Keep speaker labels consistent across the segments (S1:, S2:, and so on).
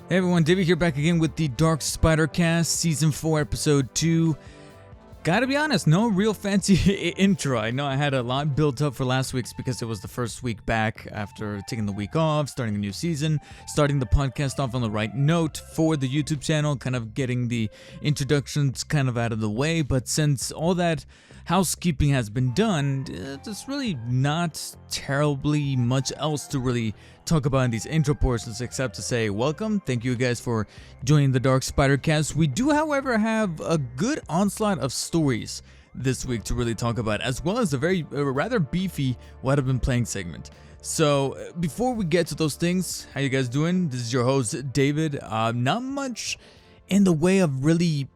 S1: Hey everyone, David here back again with the DarkspiderCast Season 4 Episode 2. Gotta be honest, no real fancy intro. I know I had a lot built up for last week's because it was the first week back after taking the week off, starting a new season, starting the podcast off on the right note for the YouTube channel, kind of getting the introductions kind of out of the way. But since all that housekeeping has been done, there's really not terribly much else to really talk about in these intro portions except to say welcome. Thank you guys for joining the DarkspiderCast. We do, however, have a good onslaught of stories this week to really talk about, as well as a rather beefy what I've been playing segment. So before we get to those things, how you guys doing? This is your host David. Not much in the way of really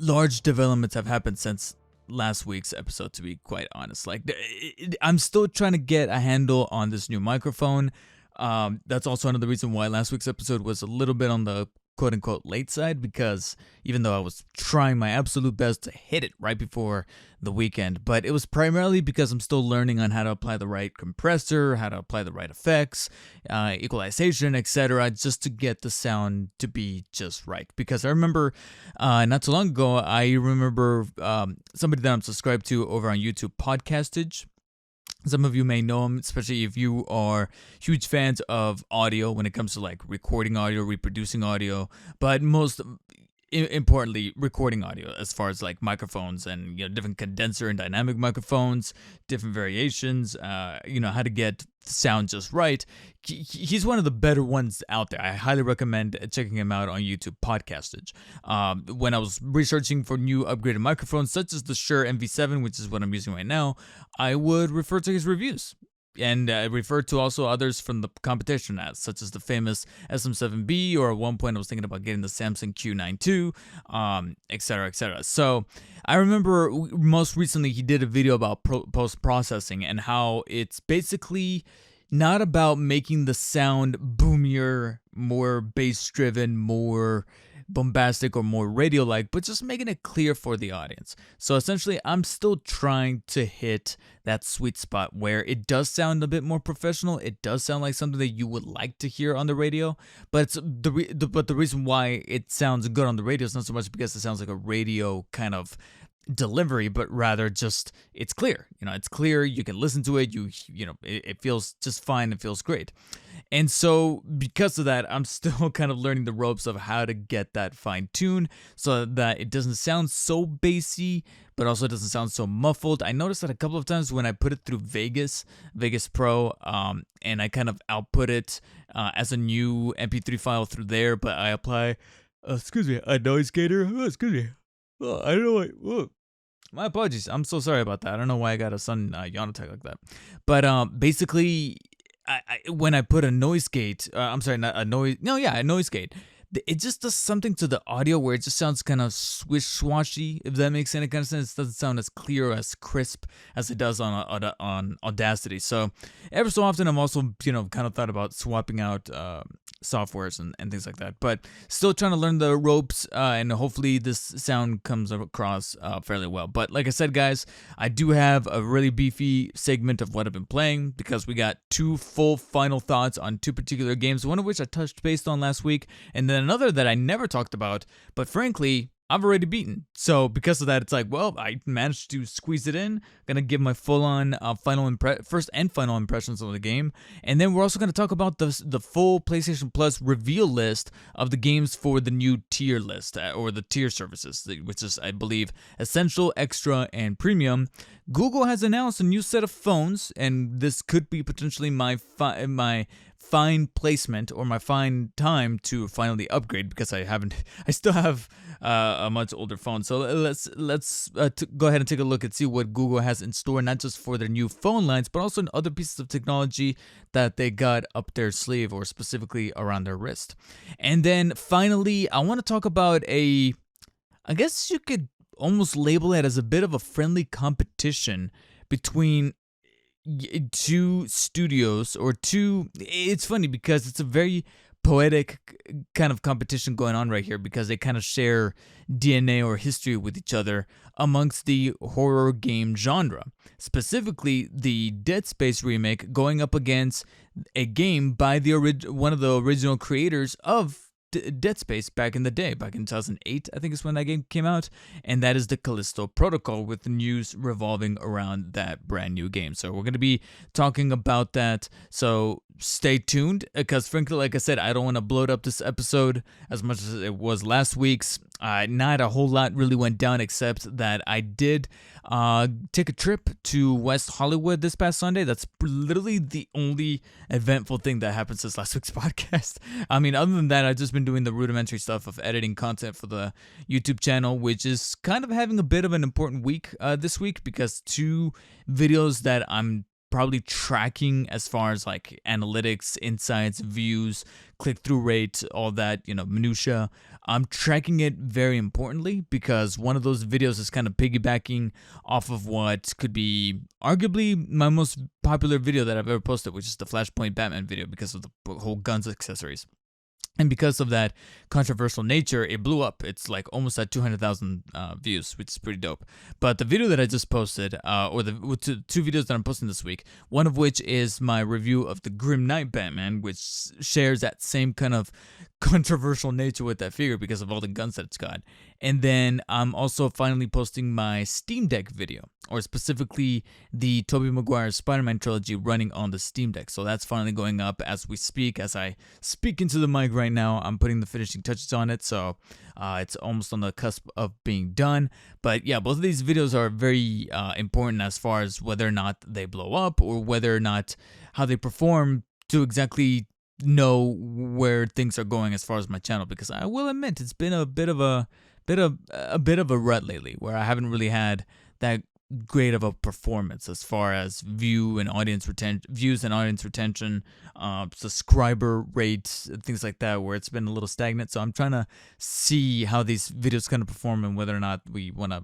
S1: large developments have happened since last week's episode, to be quite honest. I'm still trying to get a handle on this new microphone. That's also another reason why last week's episode was a little bit on the quote-unquote late side, because even though I was trying my absolute best to hit it right before the weekend, but it was primarily because I'm still learning on how to apply the right compressor, how to apply the right effects, equalization, etc., just to get the sound to be just right. Because I remember not too long ago, somebody that I'm subscribed to over on YouTube, Podcastage. Some of you may know him, especially if you are huge fans of audio when it comes to like recording audio, reproducing audio, but most importantly, recording audio as far as like microphones and, different condenser and dynamic microphones, different variations, how to get sound just right. He's one of the better ones out there. I highly recommend checking him out on YouTube, Podcastage. When I was researching for new upgraded microphones, such as the Shure MV7, which is what I'm using right now, I would refer to his reviews. And refer to also others from the competition, such as the famous SM7B, or at one point I was thinking about getting the Samsung Q9 II, etc., etc. So I remember most recently he did a video about post-processing and how it's basically not about making the sound boomier, more bass-driven, more bombastic or more radio-like, but just making it clear for the audience. So essentially, I'm still trying to hit that sweet spot where it does sound a bit more professional. It does sound like something that you would like to hear on the radio, but the reason why it sounds good on the radio is not so much because it sounds like a radio kind of delivery, but rather just it's clear. It's clear. You can listen to it. It feels just fine. It feels great. And so because of that, I'm still kind of learning the ropes of how to get that fine tune so that it doesn't sound so bassy, but also doesn't sound so muffled. I noticed that a couple of times when I put it through Vegas Pro, and I kind of output it as a new MP3 file through there, but I apply, a noise gator. I don't know why. My apologies. I'm so sorry about that. I don't know why I got a sudden yawn attack like that. But basically, when I put a noise gate, a noise gate, it just does something to the audio where it just sounds kind of swish-swashy, if that makes any kind of sense. It doesn't sound as clear, as crisp as it does on Audacity. So every so often, I'm also, kind of thought about swapping out softwares and things like that. But still trying to learn the ropes, and hopefully this sound comes across fairly well. But like I said, guys, I do have a really beefy segment of what I've been playing, because we got two full final thoughts on two particular games, one of which I touched base on last week, and then another that I never talked about, but frankly, I've already beaten. So because of that, it's like, well, I managed to squeeze it in. Gonna give my full-on first and final impressions of the game, and then we're also gonna talk about the full PlayStation Plus reveal list of the games for the new tier list, or the tier services, which is, I believe, Essential, Extra, and Premium. Google has announced a new set of phones, and this could be potentially my fine placement or my fine time to finally upgrade, because I still have a much older phone. So let's go ahead and take a look and see what Google has in store, not just for their new phone lines, but also in other pieces of technology that they got up their sleeve, or specifically around their wrist. And then finally, I want to talk about I guess you could almost label it as a bit of a friendly competition between two studios, or it's funny because it's a very poetic kind of competition going on right here, because they kind of share DNA or history with each other amongst the horror game genre. Specifically, the Dead Space remake going up against a game by one of the original creators of Dead Space back in the day, back in 2008, I think is when that game came out, and that is the Callisto Protocol, with news revolving around that brand new game. So we're going to be talking about that, so stay tuned, because frankly, like I said, I don't want to bloat up this episode as much as it was last week's. Not a whole lot really went down, except that I did take a trip to West Hollywood this past Sunday. That's literally the only eventful thing that happened since last week's podcast. I mean, other than that, I've just been doing the rudimentary stuff of editing content for the YouTube channel, which is kind of having a bit of an important week this week, because 2 videos that I'm probably tracking as far as like analytics, insights, views, click-through rate, all that, minutia. I'm tracking it very importantly, because one of those videos is kind of piggybacking off of what could be arguably my most popular video that I've ever posted, which is the Flashpoint Batman video, because of the whole guns accessories. And because of that controversial nature, it blew up. It's like almost at 200,000 views, which is pretty dope. But the video that I just posted, or the 2 videos that I'm posting this week, one of which is my review of the Grim Knight Batman, which shares that same kind of controversial nature with that figure because of all the guns that it's got. And then I'm also finally posting my Steam Deck video, or specifically the Tobey Maguire Spider-Man trilogy running on the Steam Deck. So that's finally going up as we speak. As I speak into the mic right now, I'm putting the finishing touches on it. So it's almost on the cusp of being done. But yeah, both of these videos are very important as far as whether or not they blow up, or whether or not how they perform, to exactly know where things are going as far as my channel. Because I will admit, it's been a bit of a rut lately, where I haven't really had that great of a performance as far as views and audience retention, subscriber rates, things like that, where it's been a little stagnant. So I'm trying to see how these videos kind of perform, and whether or not we want to,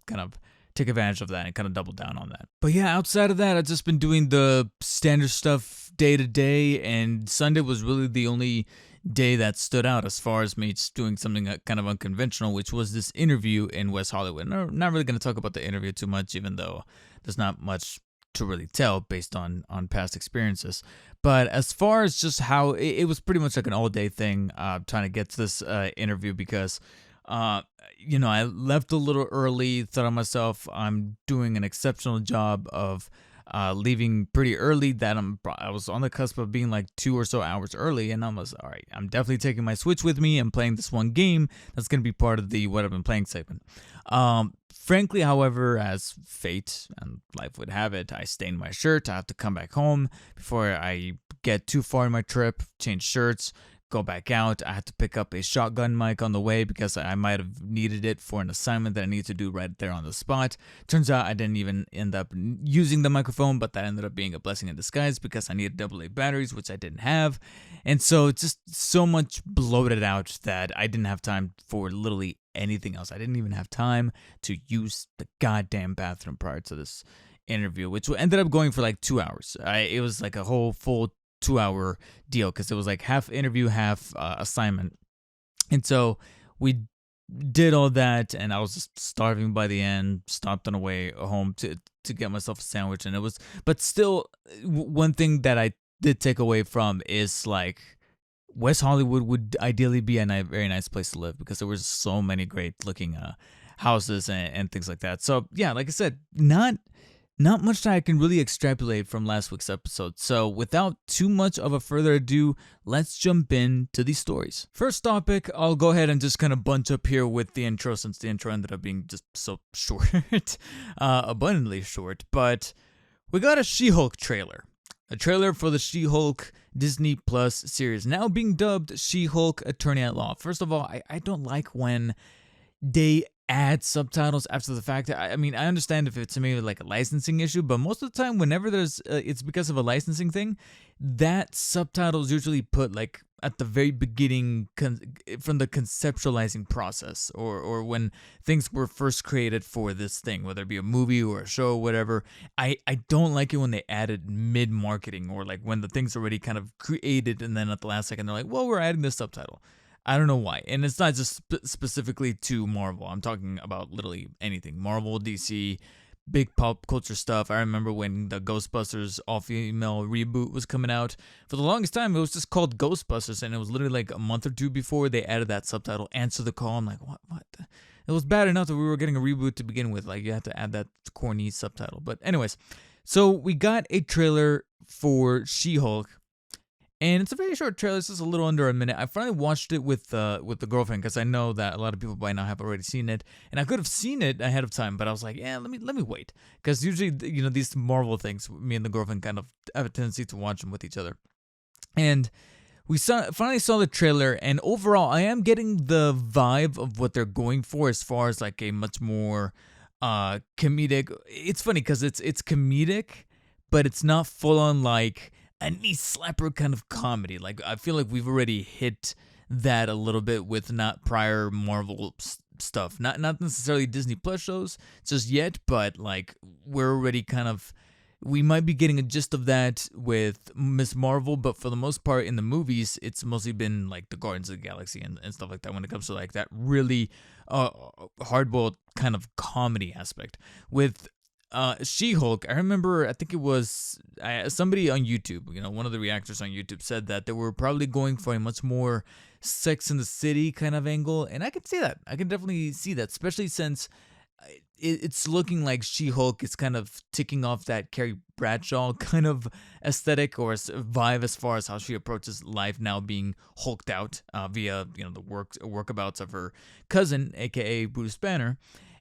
S1: kind of take advantage of that and kind of double down on that. But yeah, outside of that, I've just been doing the standard stuff day to day, and Sunday was really the only day that stood out as far as me just doing something kind of unconventional, which was this interview in West Hollywood. And I'm not really going to talk about the interview too much, even though there's not much to really tell based on past experiences. But as far as just how it was pretty much like an all-day thing, trying to get to this interview, because I left a little early, thought of myself, I'm doing an exceptional job of leaving pretty early, that I was on the cusp of being like 2 or so hours early, and I was, all right, I'm definitely taking my Switch with me and playing this one game that's going to be part of the what I've been playing segment. Frankly, however, as fate and life would have it, I stained my shirt. I have to come back home before I get too far in my trip, change shirts, go back out. I had to pick up a shotgun mic on the way, because I might have needed it for an assignment that I needed to do right there on the spot. Turns out I didn't even end up using the microphone, but that ended up being a blessing in disguise, because I needed AA batteries, which I didn't have. And so it's just so much bloated out that I didn't have time for literally anything else. I didn't even have time to use the goddamn bathroom prior to this interview, which ended up going for like 2 hours. It was like a whole full 2-hour deal, because it was like half interview, half assignment. And so we did all that, and I was just starving by the end. Stopped on the way home to get myself a sandwich, and it was, but still, one thing that I did take away from is like West Hollywood would ideally be a very nice place to live, because there was so many great looking houses and things like that. So yeah, like I said, not much that I can really extrapolate from last week's episode. So without too much of a further ado, let's jump into these stories. First topic, I'll go ahead and just kind of bunch up here with the intro, since the intro ended up being just so short, abundantly short. But we got a She-Hulk trailer. A trailer for the She-Hulk Disney Plus series, now being dubbed She-Hulk Attorney at Law. First of all, I don't like when they add subtitles after the fact. I mean, I understand if it's maybe like a licensing issue, but most of the time, whenever there's it's because of a licensing thing, that subtitles usually put like at the very beginning from the conceptualizing process, or when things were first created for this thing, whether it be a movie or a show or whatever. I don't like it when they add it mid-marketing, or like when the thing's already kind of created, and then at the last second they're like, well, we're adding this subtitle. I don't know why. And it's not just specifically to Marvel. I'm talking about literally anything. Marvel, DC, big pop culture stuff. I remember when the Ghostbusters all-female reboot was coming out. For the longest time, it was just called Ghostbusters, and it was literally like a month or two before they added that subtitle, "Answer the Call." I'm like, what? It was bad enough that we were getting a reboot to begin with. Like, you had to add that corny subtitle. But anyways, so we got a trailer for She-Hulk, and it's a very short trailer. It's just a little under a minute. I finally watched it with the girlfriend because I know that a lot of people by now have already seen it, and I could have seen it ahead of time, but I was like, yeah, let me wait, because usually these Marvel things, me and the girlfriend kind of have a tendency to watch them with each other, and we finally saw the trailer, and overall, I am getting the vibe of what they're going for as far as like a much more comedic. It's funny because it's comedic, but it's not full on like a knee slapper kind of comedy. Like, I feel like we've already hit that a little bit with not prior Marvel stuff, not necessarily Disney Plus shows just yet, but like we're already kind of, we might be getting a gist of that with Miss Marvel, but for the most part in the movies, it's mostly been like the Guardians of the Galaxy and stuff like that when it comes to like that really hardboiled kind of comedy aspect. With She-Hulk, I remember, I think it was somebody on YouTube, one of the reactors on YouTube said that they were probably going for a much more Sex in the City kind of angle, and I can see that. I can definitely see that, especially since it's looking like She-Hulk is kind of ticking off that Carrie Bradshaw kind of aesthetic or vibe as far as how she approaches life now, being hulked out via the workabouts of her cousin, aka Bruce Banner.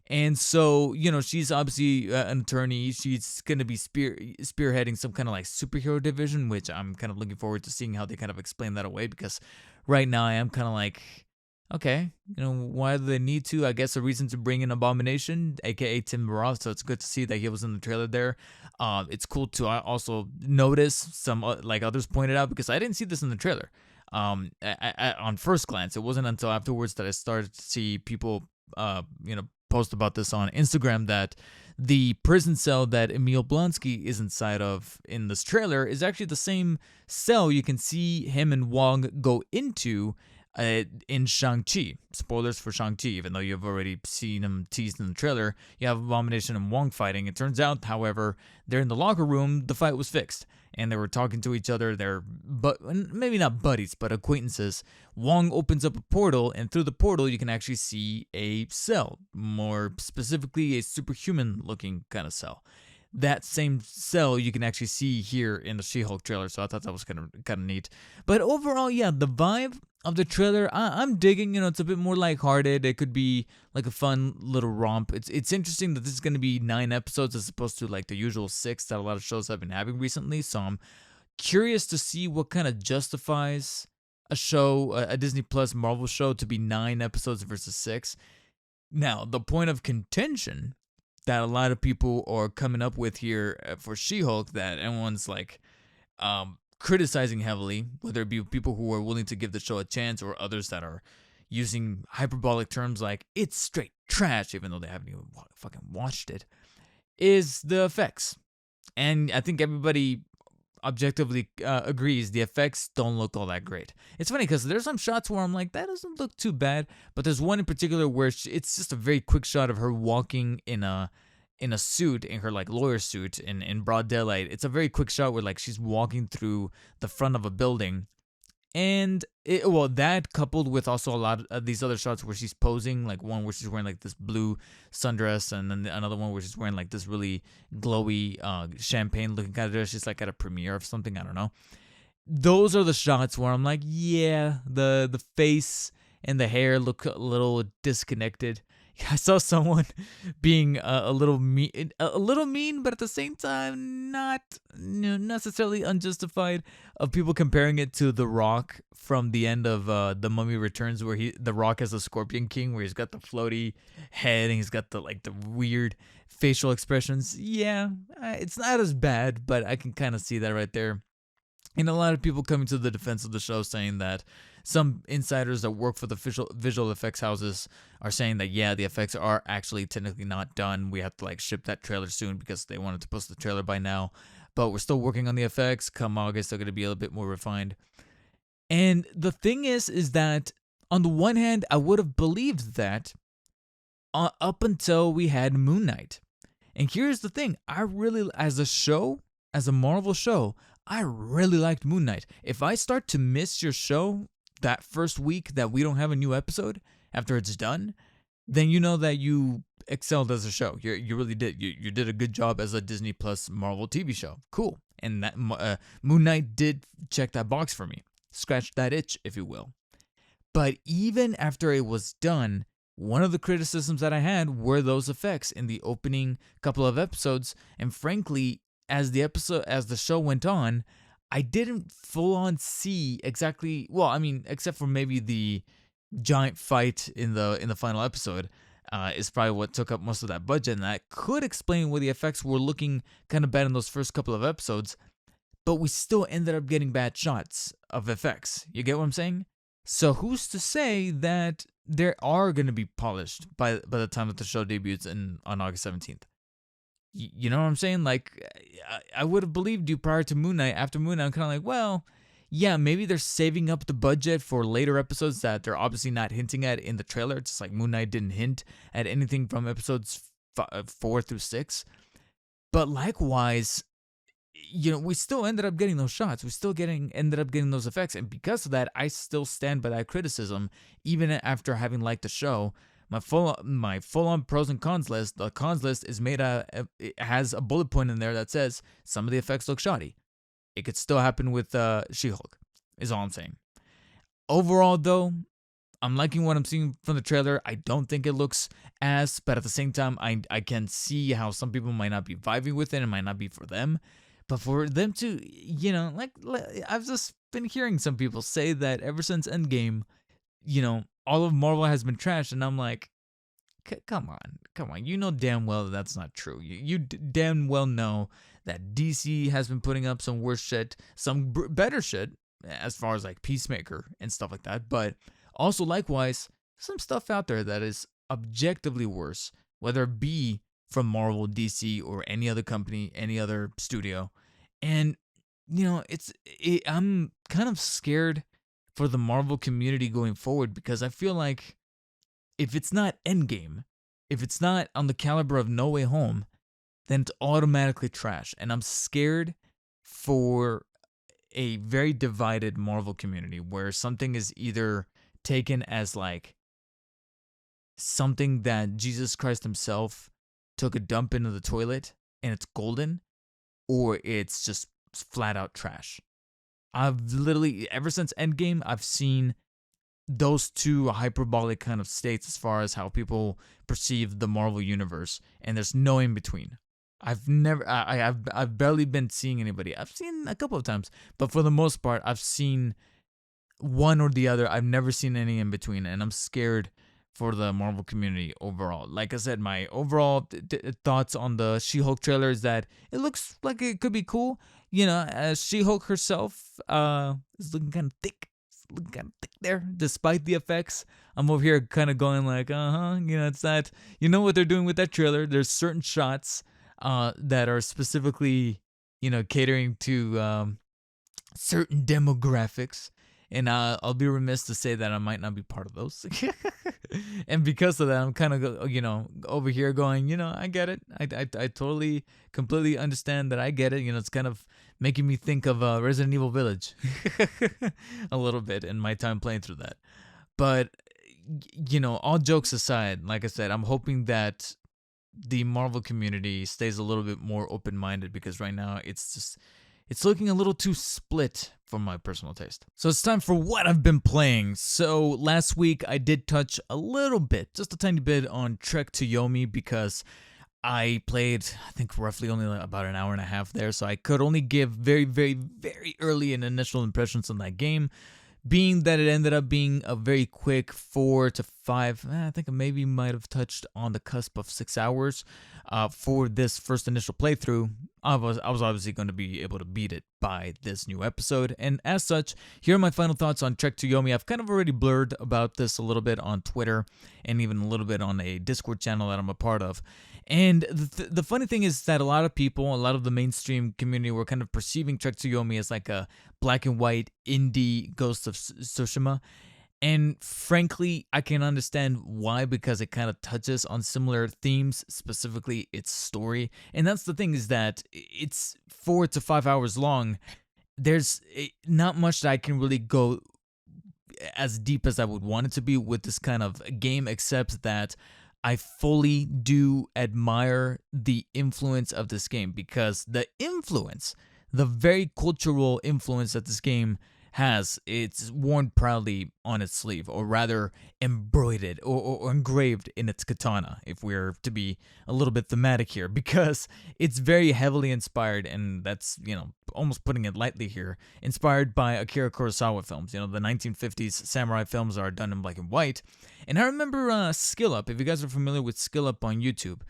S1: And so, she's obviously an attorney. She's going to be spearheading some kind of like superhero division, which I'm kind of looking forward to seeing how they kind of explain that away, because right now I am kind of like, okay, why do they need to? I guess a reason to bring in Abomination, aka Tim Roth. So it's good to see that he was in the trailer there. It's cool to also notice some, like others pointed out, because I didn't see this in the trailer. On first glance, it wasn't until afterwards that I started to see people, post about this on Instagram, that the prison cell that Emil Blonsky is inside of in this trailer is actually the same cell you can see him and Wong go into in Shang-Chi. Spoilers for Shang-Chi, even though you've already seen him teased in the trailer. You have Abomination and Wong fighting. It turns out, however, they're in the locker room, the fight was fixed, and they were talking to each other. They're maybe not buddies, but acquaintances. Wong opens up a portal, and through the portal you can actually see a cell, more specifically a superhuman-looking kind of cell. That same cell you can actually see here in the She-Hulk trailer, so I thought that was kind of neat. But overall, yeah, the vibe of the trailer, I'm digging. It's a bit more lighthearted. It could be like a fun little romp. It's interesting that this is going to be 9 episodes as opposed to like the usual 6 that a lot of shows have been having recently. So I'm curious to see what kind of justifies a show, a Disney Plus Marvel show, to be 9 episodes versus 6. Now, the point of contention that a lot of people are coming up with here for She-Hulk, that everyone's like criticizing heavily, whether it be people who are willing to give the show a chance or others that are using hyperbolic terms like it's straight trash, even though they haven't even fucking watched it, is the effects. And I think everybody objectively agrees the effects don't look all that great. It's funny because there's some shots where I'm like, that doesn't look too bad, but there's one in particular where it's just a very quick shot of her walking in a suit, in her like lawyer suit in broad daylight. It's a very quick shot where like she's walking through the front of a building, and that coupled with also a lot of these other shots where she's posing, like one where she's wearing like this blue sundress, and then another one where she's wearing like this really glowy champagne looking kind of dress. She's like at a premiere of something, I don't know. Those are the shots where I'm like, yeah, the face and the hair look a little disconnected. I saw someone being a little mean, but at the same time not necessarily unjustified, of people comparing it to The Rock from the end of The Mummy Returns, where The Rock has a Scorpion King, where he's got the floaty head and he's got the weird facial expressions. Yeah, it's not as bad, but I can kind of see that right there. And a lot of people coming to the defense of the show, saying that some insiders that work for the visual effects houses are saying that, yeah, the effects are actually technically not done. We have to like ship that trailer soon because they wanted to post the trailer by now. But we're still working on the effects. Come August, they're going to be a little bit more refined. And the thing is that on the one hand, I would have believed that up until we had Moon Knight. And here's the thing, as a Marvel show, I really liked Moon Knight. If I start to miss your show that first week that we don't have a new episode after it's done, then you know that you excelled as a show. You really did. You did a good job as a Disney Plus Marvel TV show. Cool. And that Moon Knight did check that box for me. Scratch that itch, if you will. But even after it was done, one of the criticisms that I had were those effects in the opening couple of episodes. And frankly, as the show went on, I didn't full on see exactly, well, I mean, except for maybe the giant fight in the final episode, is probably what took up most of that budget, and that could explain why the effects were looking kind of bad in those first couple of episodes, but we still ended up getting bad shots of effects. You get what I'm saying? So who's to say that they are going to be polished by the time that the show debuts on August 17th? You know what I'm saying? Like, I would have believed you prior to Moon Knight. After Moon Knight, I'm kind of like, well, yeah, maybe they're saving up the budget for later episodes that they're obviously not hinting at in the trailer. It's just like Moon Knight didn't hint at anything from episodes 4 through 6. But likewise, we still ended up getting those shots. We still ended up getting those effects. And because of that, I still stand by that criticism, even after having liked the show. My full-on pros and cons list, the cons list is it has a bullet point in there that says some of the effects look shoddy. It could still happen with She-Hulk, is all I'm saying. Overall, though, I'm liking what I'm seeing from the trailer. I don't think it looks but at the same time, I can see how some people might not be vibing with it and might not be for them. But for them to, like I've just been hearing some people say that ever since Endgame, all of Marvel has been trashed, and I'm like, come on. You know damn well that that's not true. You damn well know that DC has been putting up some worse shit, some better shit, as far as like Peacemaker and stuff like that, but also likewise, some stuff out there that is objectively worse, whether it be from Marvel, DC, or any other company, any other studio. And, I'm kind of scared for the Marvel community going forward, because I feel like if it's not Endgame, if it's not on the caliber of No Way Home, then it's automatically trash. And I'm scared for a very divided Marvel community where something is either taken as like something that Jesus Christ himself took a dump into the toilet and it's golden, or it's just flat out trash. I've literally, ever since Endgame, I've seen those two hyperbolic kind of states as far as how people perceive the Marvel universe, and there's no in between. I've barely been seeing anybody. I've seen a couple of times, but for the most part, I've seen one or the other. I've never seen any in between, and I'm scared for the Marvel community overall. Like I said, my overall thoughts on the She-Hulk trailer is that it looks like it could be cool. She-Hulk herself is looking kind of thick. There, despite the effects. I'm over here kind of going like, it's that. You know what they're doing with that trailer? There's certain shots that are specifically, catering to certain demographics. And I'll be remiss to say that I might not be part of those. And because of that, I'm kind of, over here going, I get it. I totally, completely understand that I get it. It's kind of making me think of Resident Evil Village a little bit in my time playing through that. But, all jokes aside, like I said, I'm hoping that the Marvel community stays a little bit more open-minded, because right now it's looking a little too split for my personal taste. So it's time for what I've been playing. So last week I did touch a little bit, just a tiny bit, on Trek to Yomi, because I played, I think, roughly only about an hour and a half there. So I could only give very, very, very early and initial impressions on that game, being that it ended up being a very quick 4 to 5, I think I maybe might have touched on the cusp of 6 hours for this first initial playthrough. I was obviously going to be able to beat it by this new episode, and as such, here are my final thoughts on Trek to Yomi. I've kind of already blurred about this a little bit on Twitter, and even a little bit on a Discord channel that I'm a part of. And the funny thing is that a lot of people, a lot of the mainstream community, were kind of perceiving Trek to Yomi as like a black and white indie Ghost of Tsushima. And frankly, I can understand why, because it kind of touches on similar themes, specifically its story. And that's the thing, is that it's 4 to 5 hours long. There's not much that I can really go as deep as I would want it to be with this kind of game, except that I fully do admire the influence of this game, because the very cultural influence that this game has, it's worn proudly on its sleeve, or rather embroidered or engraved in its katana, if we're to be a little bit thematic here, because it's very heavily inspired, and that's, almost putting it lightly here, inspired by Akira Kurosawa films. The 1950s samurai films are done in black and white. And I remember Skill Up, if you guys are familiar with Skill Up on YouTube,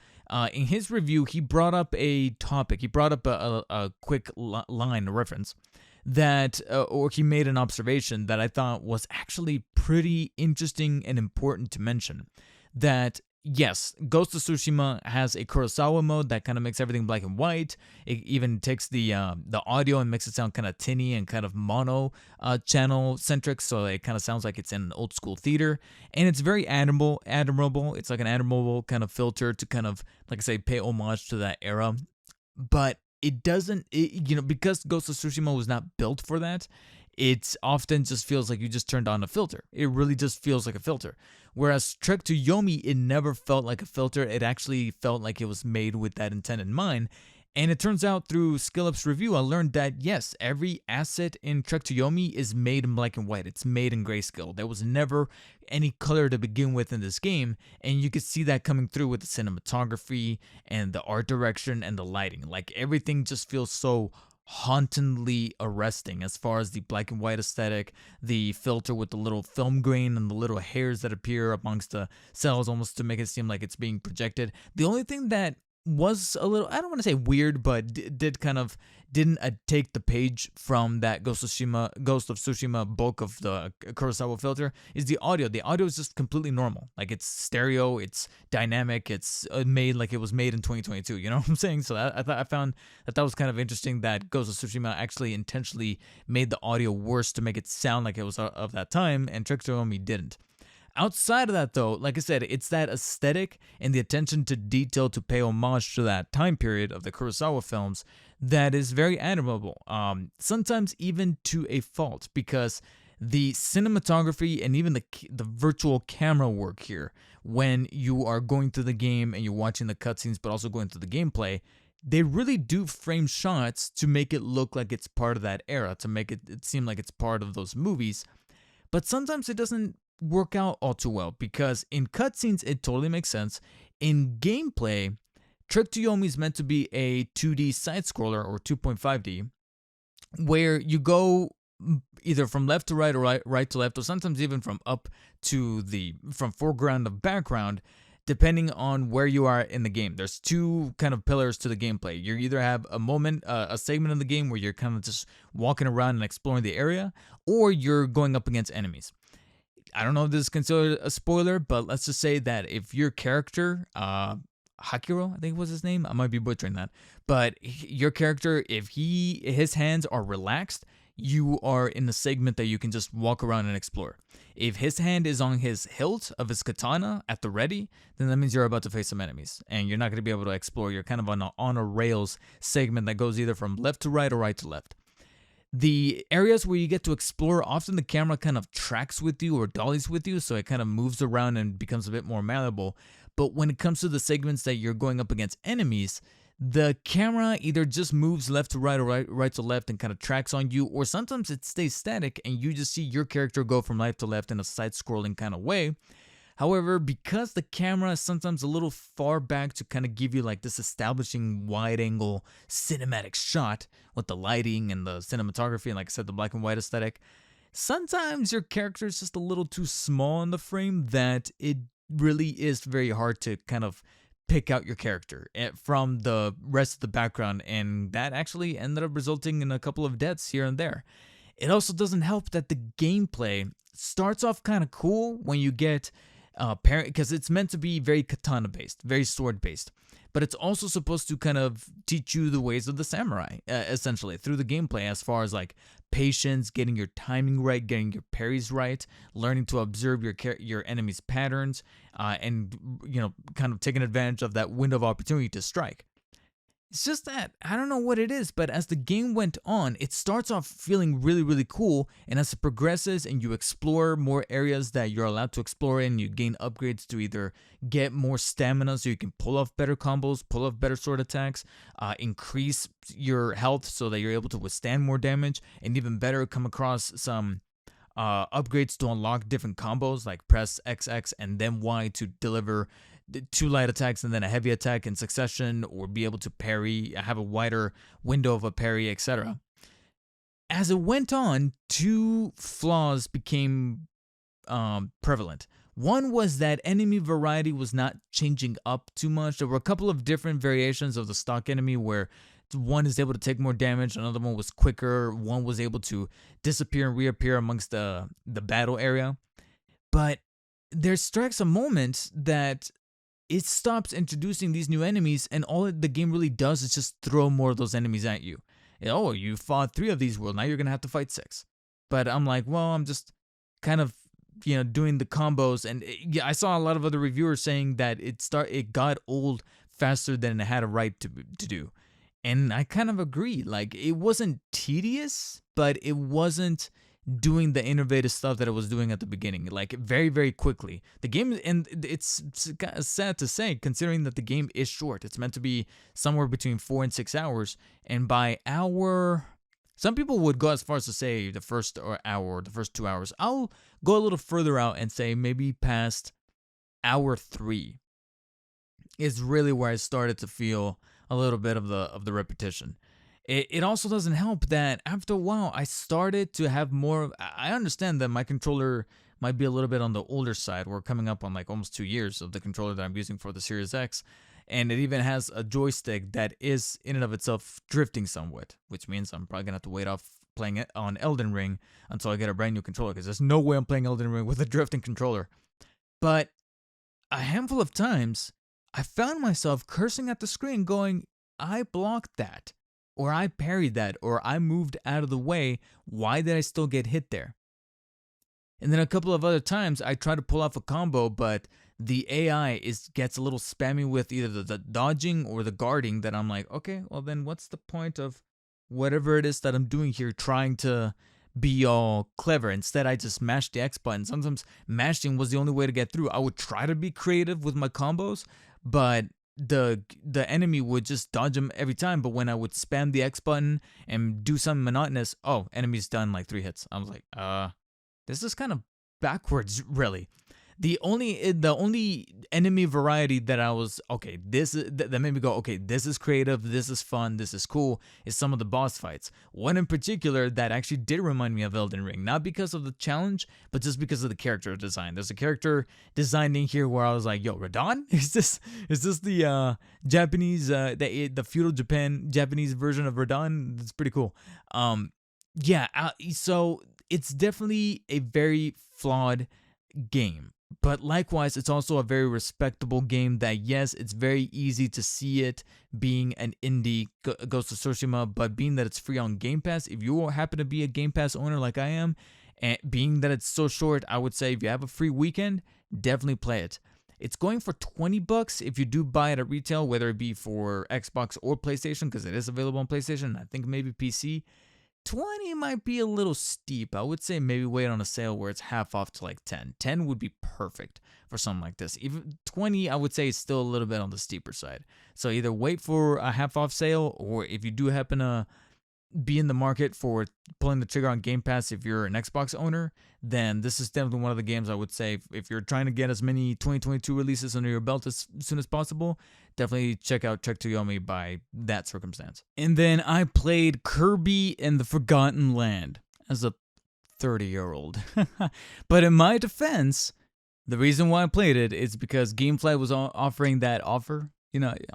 S1: in his review, he brought up a topic. He brought up a quick line reference that, or he made an observation that I thought was actually pretty interesting and important to mention. That, yes, Ghost of Tsushima has a Kurosawa mode that kind of makes everything black and white. It even takes the audio and makes it sound kind of tinny and kind of mono channel centric, so it kind of sounds like it's in an old school theater. And it's very admirable. It's like an admirable kind of filter to kind of, like I say, pay homage to that era. But it doesn't, because Ghost of Tsushima was not built for that, it often just feels like you just turned on a filter. It really just feels like a filter. Whereas Trek to Yomi, it never felt like a filter. It actually felt like it was made with that intent in mind. And it turns out through Skillup's review, I learned that yes, every asset in Trek to Yomi is made in black and white. It's made in grayscale. There was never any color to begin with in this game, and you could see that coming through with the cinematography and the art direction and the lighting. Like, everything just feels so hauntingly arresting as far as the black and white aesthetic, the filter with the little film grain and the little hairs that appear amongst the cells, almost to make it seem like it's being projected. The only thing that was a little, I don't want to say weird, but didn't take the page from that Ghost of Tsushima bulk of the Kurosawa filter is the audio. The audio is just completely normal. Like, it's stereo, it's dynamic, it's made like it was made in 2022. You know what I'm saying? So I found that was kind of interesting, that Ghost of Tsushima actually intentionally made the audio worse to make it sound like it was of that time, and Trek to Yomi didn't. Outside of that, though, like I said, it's that aesthetic and the attention to detail to pay homage to that time period of the Kurosawa films that is very admirable. Sometimes even to a fault, because the cinematography and even the virtual camera work here, when you are going through the game and you're watching the cutscenes, but also going through the gameplay, they really do frame shots to make it look like it's part of that era, to make it seem like it's part of those movies. But sometimes it doesn't work out all too well, because in cutscenes it totally makes sense. In gameplay, Trek to Yomi is meant to be a 2D side scroller, or 2.5D, where you go either from left to right, or right to left, or sometimes even from foreground to background, depending on where you are in the game. There's two kind of pillars to the gameplay. You either have a segment of the game where you're kind of just walking around and exploring the area, or you're going up against enemies. I don't know if this is considered a spoiler, but let's just say that if your character, Hakiro, I think was his name, I might be butchering that, but your character, if his hands are relaxed, you are in the segment that you can just walk around and explore. If his hand is on his hilt of his katana at the ready, then that means you're about to face some enemies, and you're not going to be able to explore. You're kind of on a rails segment that goes either from left to right or right to left. The areas where you get to explore, often the camera kind of tracks with you or dollies with you, so it kind of moves around and becomes a bit more malleable. But when it comes to the segments that you're going up against enemies, the camera either just moves left to right or right to left and kind of tracks on you, or sometimes it stays static and you just see your character go from right to left in a side-scrolling kind of way. However, because the camera is sometimes a little far back to kind of give you like this establishing wide-angle cinematic shot with the lighting and the cinematography and, like I said, the black and white aesthetic, sometimes your character is just a little too small in the frame that it really is very hard to kind of pick out your character from the rest of the background, and that actually ended up resulting in a couple of deaths here and there. It also doesn't help that the gameplay starts off kind of cool when you get because it's meant to be very katana based, very sword based. But it's also supposed to kind of teach you the ways of the samurai, essentially, through the gameplay, as far as like patience, getting your timing right, getting your parries right, learning to observe your enemy's patterns, and kind of taking advantage of that window of opportunity to strike. It's just that, I don't know what it is, but as the game went on, it starts off feeling really, really cool, and as it progresses and you explore more areas that you're allowed to explore in, you gain upgrades to either get more stamina so you can pull off better combos, pull off better sword attacks, increase your health so that you're able to withstand more damage, and even better, come across some upgrades to unlock different combos, like press XX and then Y to deliver 2 light attacks and then a heavy attack in succession, or be able to parry, have a wider window of a parry, etc. As it went on, 2 flaws became prevalent. One was that enemy variety was not changing up too much. There were a couple of different variations of the stock enemy where one is able to take more damage, another one was quicker, one was able to disappear and reappear amongst the battle area. But there strikes a moment that it stops introducing these new enemies, and all the game really does is just throw more of those enemies at you. Oh, you fought 3 of these, well, now you're going to have to fight 6. But I'm like, well, I'm just kind of, doing the combos, and I saw a lot of other reviewers saying that it got old faster than it had a right to do. And I kind of agree. Like, it wasn't tedious, but it wasn't doing the innovative stuff that it was doing at the beginning, like very, very quickly. The game, and it's sad to say, considering that the game is short. It's meant to be somewhere between 4 and 6 hours, and by hour, some people would go as far as to say the first hour, the first 2 hours. I'll go a little further out and say maybe past hour 3 is really where I started to feel a little bit of the repetition. It also doesn't help that after a while I started to have more. I understand that my controller might be a little bit on the older side. We're coming up on like almost 2 years of the controller that I'm using for the Series X, and it even has a joystick that is in and of itself drifting somewhat, which means I'm probably gonna have to wait off playing it on Elden Ring until I get a brand new controller, because there's no way I'm playing Elden Ring with a drifting controller. But a handful of times I found myself cursing at the screen going, I blocked that, or I parried that, or I moved out of the way. Why did I still get hit there? And then a couple of other times I try to pull off a combo, but the AI gets a little spammy with either the dodging or the guarding, that I'm like, okay, well then what's the point of whatever it is that I'm doing here, trying to be all clever? Instead, I just mashed the X button. Sometimes mashing was the only way to get through. I would try to be creative with my combos, but the enemy would just dodge them every time. But when I would spam the X button and do something monotonous, oh, enemy's done like 3 hits. I was like, this is kind of backwards, really. The only enemy variety that I was okay, that made me go, okay, this is creative, this is fun, this is cool, is some of the boss fights. One in particular that actually did remind me of Elden Ring, not because of the challenge, but just because of the character design. There's a character design in here where I was like, yo, Radon? Is this the Japanese the feudal Japanese version of Radon? It's pretty cool. So it's definitely a very flawed game. But likewise, it's also a very respectable game that, yes, it's very easy to see it being an indie Ghost of Tsushima, but being that it's free on Game Pass, if you happen to be a Game Pass owner like I am, and being that it's so short, I would say if you have a free weekend, definitely play it. It's going for $20 if you do buy it at retail, whether it be for Xbox or PlayStation, because it is available on PlayStation, I think maybe PC. 20 might be a little steep. I would say maybe wait on a sale where it's half off to like 10. 10 would be perfect for something like this. Even 20, I would say, is still a little bit on the steeper side. So either wait for a half off sale, or if you do happen to be in the market for pulling the trigger on Game Pass, if you're an Xbox owner, then this is definitely one of the games I would say, if you're trying to get as many 2022 releases under your belt as soon as possible, definitely check out Trek to Yomi by that circumstance. And then I played Kirby and the Forgotten Land as a 30-year-old. But in my defense, the reason why I played it is because Gamefly was offering that offer.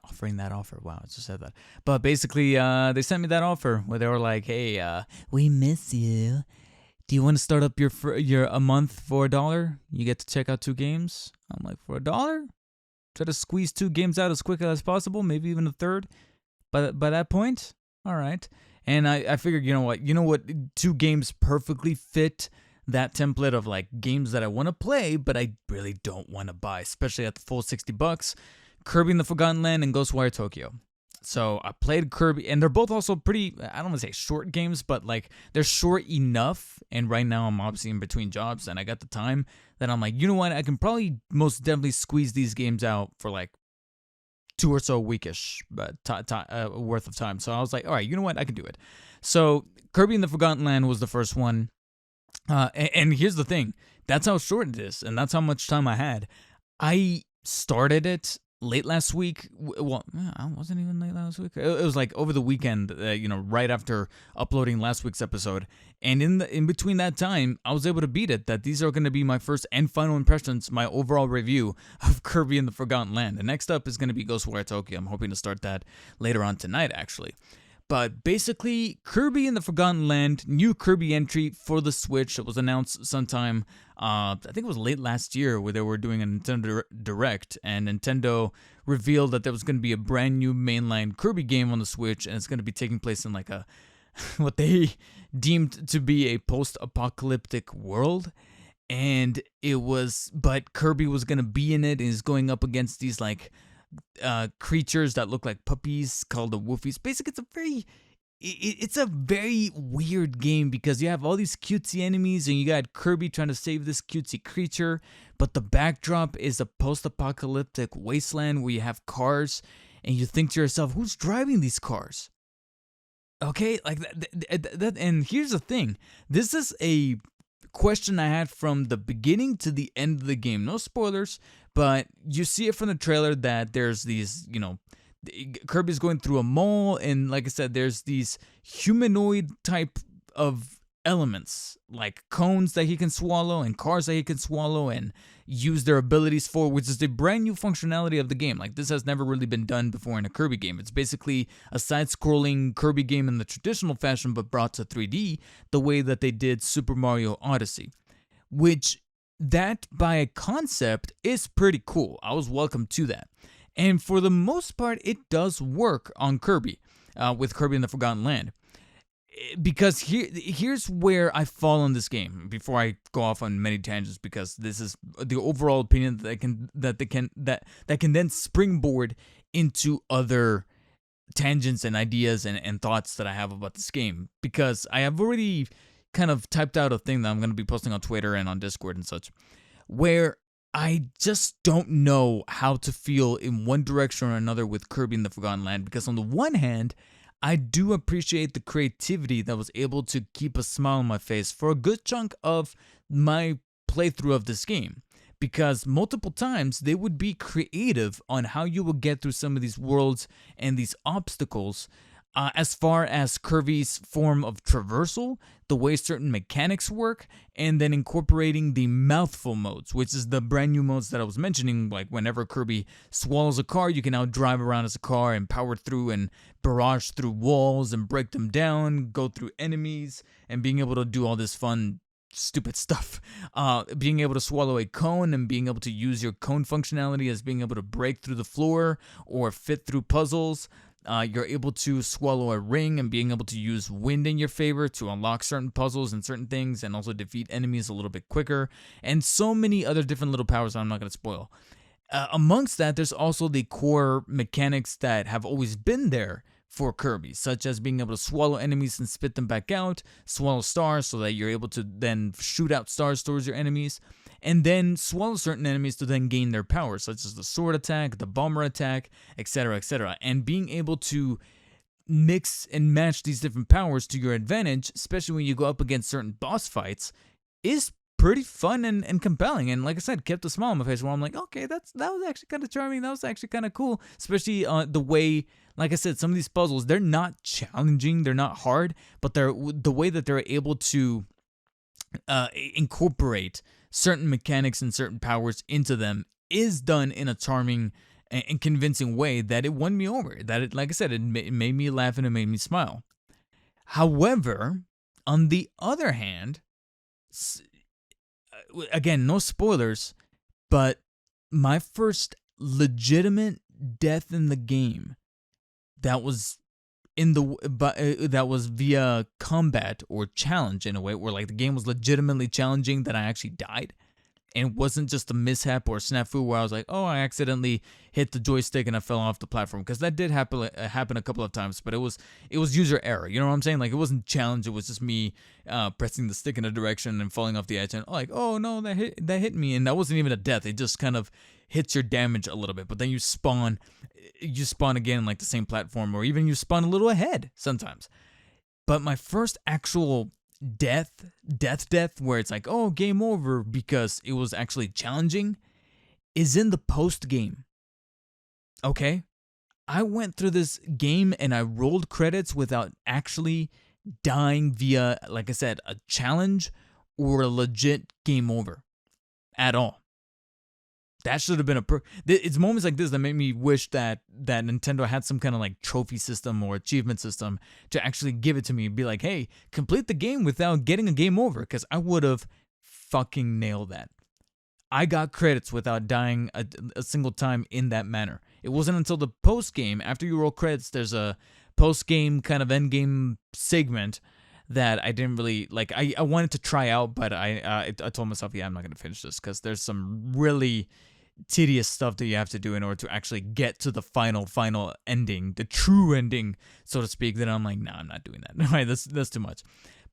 S1: Offering that offer. Wow, I just said that. But basically, they sent me that offer where they were like, hey, we miss you. do you want to start up your a month for $1? You get to check out 2 games. I'm like, for $1? Try to squeeze 2 games out as quickly as possible, maybe even a third. But by that point, all right. And I figured, you know what, 2 games perfectly fit that template of like games that I want to play, but I really don't want to buy, especially at the full $60. Kirby in the Forgotten Land and Ghostwire Tokyo. So I played Kirby, and they're both also pretty, I don't want to say short games, but like they're short enough. And right now I'm obviously in between jobs and I got the time that I'm like, you know what, I can probably most definitely squeeze these games out for like 2 or so weekish worth of time. So I was like, all right, you know what, I can do it. So Kirby in the Forgotten Land was the first one. And here's the thing, that's how short it is, and that's how much time I had. I started it late last week. Well, I wasn't even late last week. It was like over the weekend, right after uploading last week's episode. And in between that time, I was able to beat it. That these are going to be my first and final impressions, my overall review of Kirby in the Forgotten Land. And next up is going to be Ghostwire Tokyo. I'm hoping to start that later on tonight, actually. But basically, Kirby in the Forgotten Land, new Kirby entry for the Switch. It was announced sometime, I think it was late last year, where they were doing a Nintendo Direct, and Nintendo revealed that there was going to be a brand new mainline Kirby game on the Switch, and it's going to be taking place in like a, what they deemed to be a post-apocalyptic world. And but Kirby was going to be in it, and is going up against these creatures that look like puppies called the Woofies. Basically, it's a very weird game because you have all these cutesy enemies and you got Kirby trying to save this cutesy creature, but the backdrop is a post-apocalyptic wasteland where you have cars and you think to yourself, who's driving these cars? Okay, like that. And here's the thing, this is a question I had from the beginning to the end of the game. No spoilers, but you see it from the trailer that there's these, Kirby's going through a mall, and like I said, there's these humanoid type of elements, like cones that he can swallow and cars that he can swallow and use their abilities for, which is the brand new functionality of the game. Like, this has never really been done before in a Kirby game. It's basically a side-scrolling Kirby game in the traditional fashion, but brought to 3D, the way that they did Super Mario Odyssey, which that by a concept is pretty cool. I was welcome to that. And for the most part, it does work on Kirby, with Kirby in the Forgotten Land. Because here's where I fall on this game before I go off on many tangents, because this is the overall opinion that can then springboard into other tangents and ideas and thoughts that I have about this game, because I have already kind of typed out a thing that I'm going to be posting on Twitter and on Discord and such, where I just don't know how to feel in one direction or another with Kirby in the Forgotten Land, because on the one hand, I do appreciate the creativity that was able to keep a smile on my face for a good chunk of my playthrough of this game, because multiple times they would be creative on how you will get through some of these worlds and these obstacles, as far as Kirby's form of traversal, the way certain mechanics work, and then incorporating the mouthful modes, which is the brand new modes that I was mentioning. Like, whenever Kirby swallows a car, you can now drive around as a car and power through and barrage through walls and break them down, go through enemies, and being able to do all this fun, stupid stuff. Being able to swallow a cone and being able to use your cone functionality as being able to break through the floor or fit through puzzles. You're able to swallow a ring and being able to use wind in your favor to unlock certain puzzles and certain things, and also defeat enemies a little bit quicker, and so many other different little powers that I'm not going to spoil. Amongst that, there's also the core mechanics that have always been there for Kirby, such as being able to swallow enemies and spit them back out, swallow stars so that you're able to then shoot out stars towards your enemies, and then swallow certain enemies to then gain their powers, such as the sword attack, the bomber attack, etc., etc. And being able to mix and match these different powers to your advantage, especially when you go up against certain boss fights, is pretty fun and compelling. And like I said, kept a smile on my face where I'm like, okay, that was actually kind of charming. That was actually kind of cool, especially the way, like I said, some of these puzzles, they're not challenging, they're not hard, but they're the way that they're able to incorporate certain mechanics and certain powers into them is done in a charming and convincing way that it won me over. That it, like I said, it made me laugh and it made me smile. However, on the other hand, again, no spoilers, but my first legitimate death in the game that was that was via combat or challenge in a way, where like the game was legitimately challenging, that I actually died. And it wasn't just a mishap or a snafu where I was like, oh, I accidentally hit the joystick and I fell off the platform, because that did happen a couple of times, but it was user error. You know what I'm saying? Like, it wasn't challenge. It was just me pressing the stick in a direction and falling off the edge, and like, oh no, that hit me, and that wasn't even a death. It just kind of hits your damage a little bit, but then you spawn again like the same platform, or even you spawn a little ahead sometimes. But my first actual death where it's like, oh, game over because it was actually challenging, is in the post game. Okay, I went through this game and I rolled credits without actually dying via, like I said, a challenge or a legit game over at all. That should have been it's moments like this that make me wish that Nintendo had some kind of like trophy system or achievement system to actually give it to me and be like, hey, complete the game without getting a game over, because I would have fucking nailed that. I got credits without dying a single time in that manner. It wasn't until the post game, after you roll credits, there's a post game kind of end game segment that I didn't really like. I wanted to try out, but I told myself, yeah, I'm not gonna finish this, because there's some really tedious stuff that you have to do in order to actually get to the final ending, the true ending, so to speak. That I'm like, nah, I'm not doing that. Right, that's too much.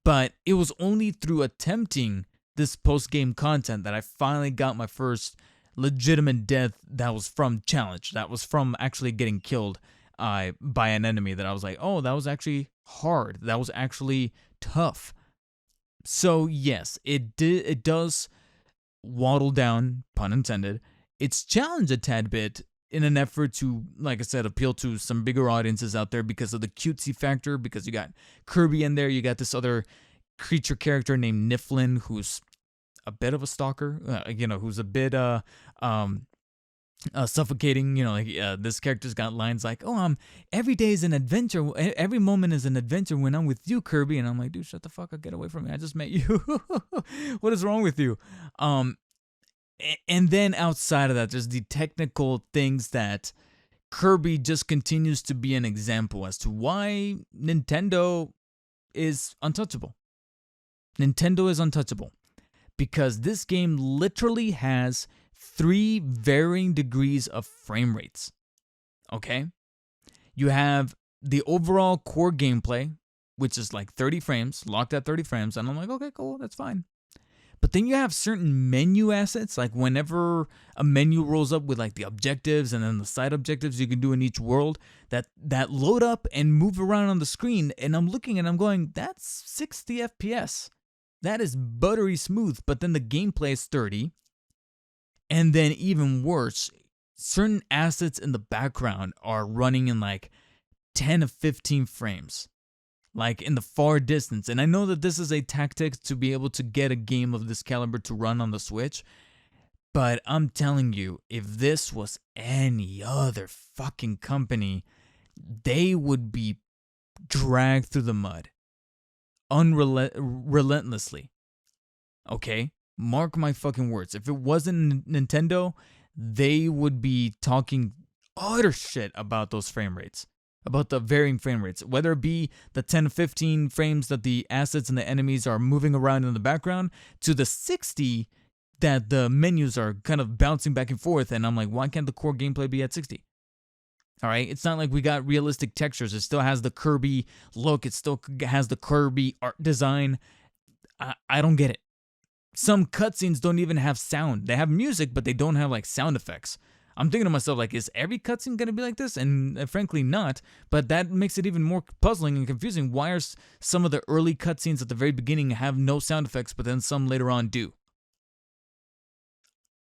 S1: But it was only through attempting this post game content that I finally got my first legitimate death that was from challenge, that was from actually getting killed by an enemy, that I was like, oh, that was actually hard, that was actually tough. So yes, it does waddle down, pun intended, its challenge a tad bit in an effort to, like I said, appeal to some bigger audiences out there because of the cutesy factor, because you got Kirby in there, you got this other creature character named Niflin, who's a bit of a stalker, who's a bit suffocating. This character's got lines like, oh, every day is an adventure, every moment is an adventure when I'm with you, Kirby. And I'm like, dude, shut the fuck up, get away from me, I just met you. What is wrong with you? And then outside of that, there's the technical things that Kirby just continues to be an example as to why Nintendo is untouchable. Nintendo is untouchable because this game literally has 3 varying degrees of frame rates. Okay? You have the overall core gameplay, which is like 30 frames, locked at 30 frames, and I'm like, okay, cool, that's fine. But then you have certain menu assets, like whenever a menu rolls up with like the objectives and then the side objectives you can do in each world, that load up and move around on the screen, and I'm looking and I'm going, that's 60 FPS. That is buttery smooth, but then the gameplay is 30. And then even worse, certain assets in the background are running in like 10 to 15 frames. Like in the far distance. And I know that this is a tactic to be able to get a game of this caliber to run on the Switch, but I'm telling you, if this was any other fucking company, they would be dragged through the mud relentlessly. Okay? Mark my fucking words. If it wasn't Nintendo, they would be talking utter shit about those frame rates. About the varying frame rates, whether it be the 10 to 15 frames that the assets and the enemies are moving around in the background, to the 60 that the menus are kind of bouncing back and forth. And I'm like, why can't the core gameplay be at 60? All right, it's not like we got realistic textures. It still has the Kirby look. It still has the Kirby art design. I don't get it. Some cutscenes don't even have sound. They have music, but they don't have like sound effects. I'm thinking to myself, like, is every cutscene going to be like this? And frankly, not. But that makes it even more puzzling and confusing. Why are some of the early cutscenes at the very beginning have no sound effects, but then some later on do?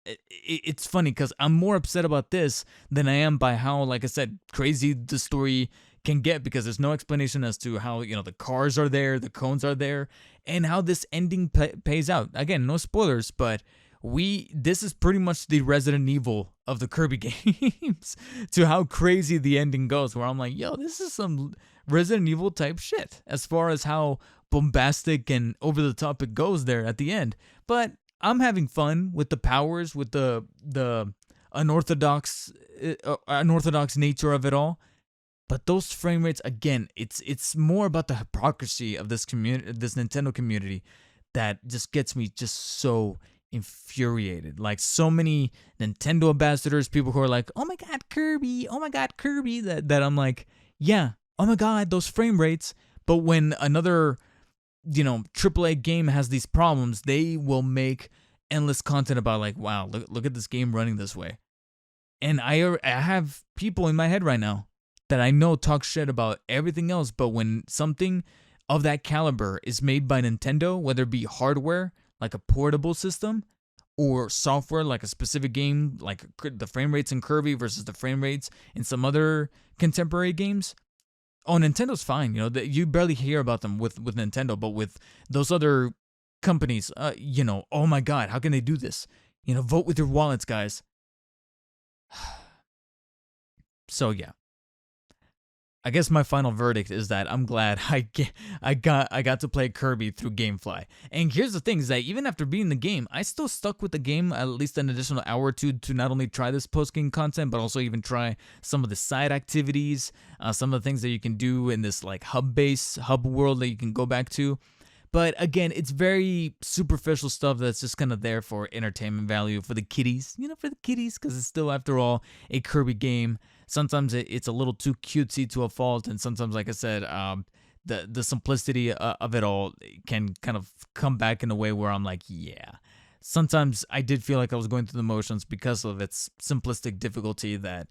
S1: It's funny because I'm more upset about this than I am by how, like I said, crazy the story can get, because there's no explanation as to how, the cars are there, the cones are there, and how this ending pays out. Again, no spoilers, but this is pretty much the Resident Evil of the Kirby games to how crazy the ending goes, where I'm like, yo, this is some Resident Evil type shit as far as how bombastic and over the top it goes there at the end. But I'm having fun with the powers, with the unorthodox nature of it all. But those frame rates, again, it's more about the hypocrisy of this Nintendo community that just gets me just so infuriated. Like, so many Nintendo ambassadors, people who are like, oh my god, Kirby, that I'm like, yeah, oh my god, those frame rates. But when another, AAA game has these problems, they will make endless content about, like, wow, look at this game running this way. And I have people in my head right now that I know talk shit about everything else, but when something of that caliber is made by Nintendo, whether it be hardware, like a portable system, or software, like a specific game, like the frame rates in Kirby versus the frame rates in some other contemporary games, Nintendo's fine. You barely hear about them with Nintendo, but with those other companies, oh my god, how can they do this? Vote with your wallets, guys. So yeah, I guess my final verdict is that I'm glad I got to play Kirby through GameFly. And here's the thing, is that even after beating the game, I still stuck with the game at least an additional hour or two to not only try this post-game content, but also even try some of the side activities, some of the things that you can do in this like hub world that you can go back to. But again, it's very superficial stuff that's just kind of there for entertainment value for the kiddies, because it's still, after all, a Kirby game. Sometimes it's a little too cutesy to a fault, and sometimes, like I said, the simplicity of it all can kind of come back in a way where I'm like, yeah. Sometimes I did feel like I was going through the motions because of its simplistic difficulty that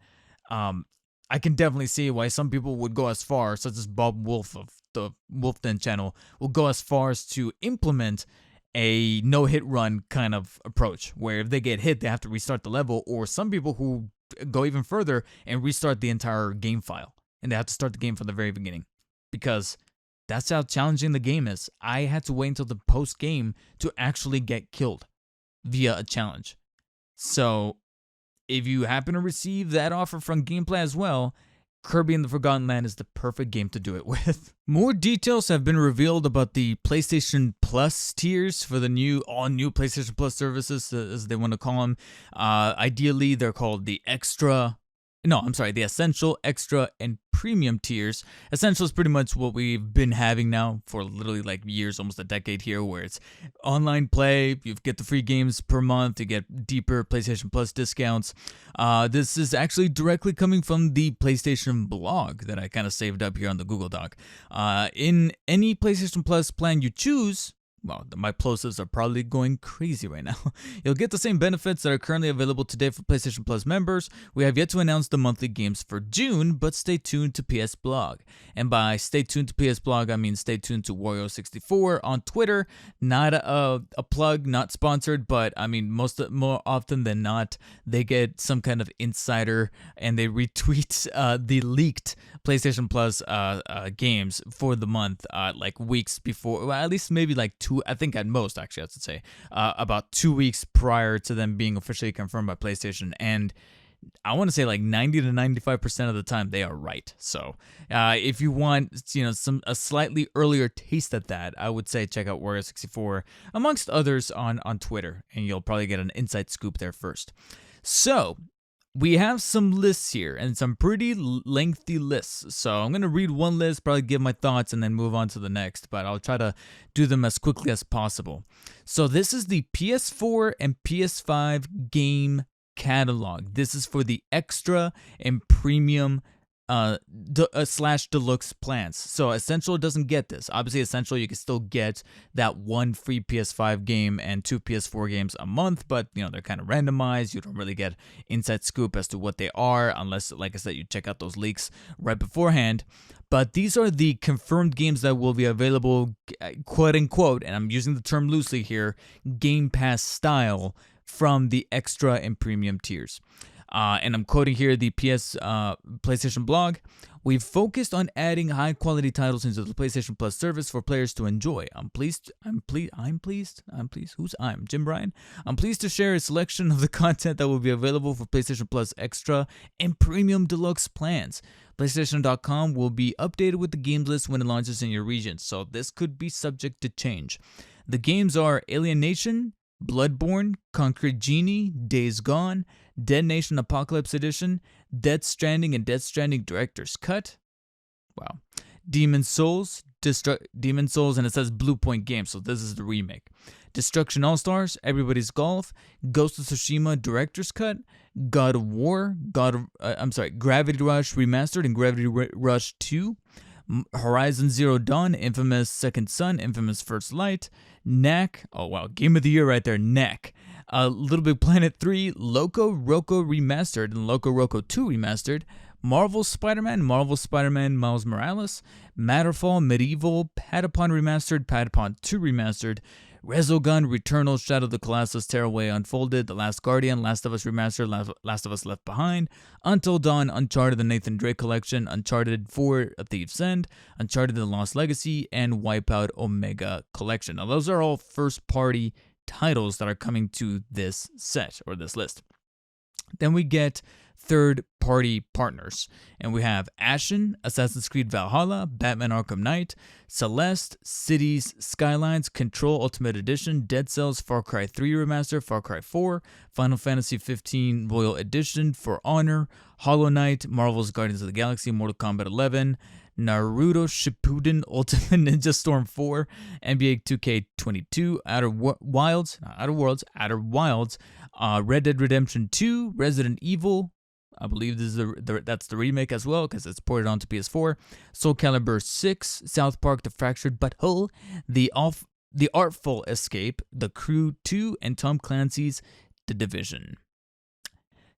S1: I can definitely see why some people would go as far, such as Bob Wolf of the Wolf Den channel, will go as far as to implement a no-hit run kind of approach, where if they get hit, they have to restart the level, or some people who go even further and restart the entire game file, and they have to start the game from the very beginning, because that's how challenging the game is. I had to wait until the post-game to actually get killed via a challenge. So if you happen to receive that offer from Gameplay as well, Kirby and the Forgotten Land is the perfect game to do it with. More details have been revealed about the PlayStation Plus tiers for the all-new PlayStation Plus services, as they want to call them. Ideally, they're called the Essential, Extra, and Premium tiers. Essential is pretty much what we've been having now for literally like years, almost a decade here, where it's online play, you get the free games per month, you get deeper PlayStation Plus discounts. This is actually directly coming from the PlayStation blog that I kind of saved up here on the Google Doc. In any PlayStation Plus plan you choose, well, my plosives are probably going crazy right now. You'll get the same benefits that are currently available today for PlayStation Plus members. We have yet to announce the monthly games for June, but stay tuned to PS Blog. And by stay tuned to PS Blog, I mean stay tuned to Wario64 on Twitter. Not a plug, not sponsored, but I mean more often than not, they get some kind of insider and they retweet the leaked PlayStation Plus games for the month, like weeks before, well, at least maybe like I think at most, actually, I should say, about 2 weeks prior to them being officially confirmed by PlayStation. And I want to say like 90 to 95% of the time they are right. So if you want, a slightly earlier taste at that, I would say check out Wario64 amongst others on Twitter, and you'll probably get an inside scoop there first. So we have some lists here, and some pretty lengthy lists. So I'm going to read one list, probably give my thoughts, and then move on to the next, but I'll try to do them as quickly as possible. So this is the PS4 and PS5 game catalog. This is for the extra and premium slash deluxe plans. So Essential doesn't get this. Obviously, Essential, you can still get that one free PS5 game and 2 PS4 games a month, but they're kind of randomized. You don't really get inside scoop as to what they are, unless, like I said, you check out those leaks right beforehand. But these are the confirmed games that will be available, quote unquote, and I'm using the term loosely here, Game Pass style, from the extra and premium tiers. And I'm quoting here the PlayStation blog. We've focused on adding high-quality titles into the PlayStation Plus service for players to enjoy. I'm pleased. Who's I'm? Jim Bryan. I'm pleased to share a selection of the content that will be available for PlayStation Plus Extra and Premium Deluxe plans. PlayStation.com will be updated with the games list when it launches in your region, so this could be subject to change. The games are Alien Nation, Bloodborne, Concrete Genie, Days Gone, Dead Nation Apocalypse Edition, Death Stranding and Death Stranding Director's Cut. Wow. Demon Souls, and it says Blue Point Games, so this is the remake. Destruction All-Stars, Everybody's Golf, Ghost of Tsushima Director's Cut, God of War, Gravity Rush Remastered and Gravity Rush 2, Horizon Zero Dawn, Infamous Second Son, Infamous First Light, Knack, oh wow, Game of the Year right there, Knack, Little Big Planet 3, Loco Roco Remastered and Loco Roco 2 Remastered, Marvel Spider-Man Miles Morales, Matterfall, Medieval, Patapon Remastered, Patapon 2 Remastered, Resogun, Returnal, Shadow of the Colossus, Tearaway Unfolded, The Last Guardian, Last of Us Remastered, Last of Us Left Behind, Until Dawn, Uncharted, the Nathan Drake Collection, Uncharted 4, A Thief's End, Uncharted, The Lost Legacy, and Wipeout Omega Collection. Now, those are all first-party titles that are coming to this set, or this list. Then we get third-party partners, and we have Ashen, Assassin's Creed Valhalla, Batman Arkham Knight, Celeste, Cities, Skylines, Control Ultimate Edition, Dead Cells, Far Cry 3 Remaster, Far Cry 4, Final Fantasy 15 Royal Edition, For Honor, Hollow Knight, Marvel's Guardians of the Galaxy, Mortal Kombat 11, Naruto Shippuden Ultimate Ninja Storm 4, NBA 2K22, Outer Wilds, Red Dead Redemption 2, Resident Evil, I believe this is that's the remake as well because it's ported onto PS4, Soul Calibur 6, South Park The Fractured Butthole, The Artful Escape, The Crew 2, and Tom Clancy's The Division.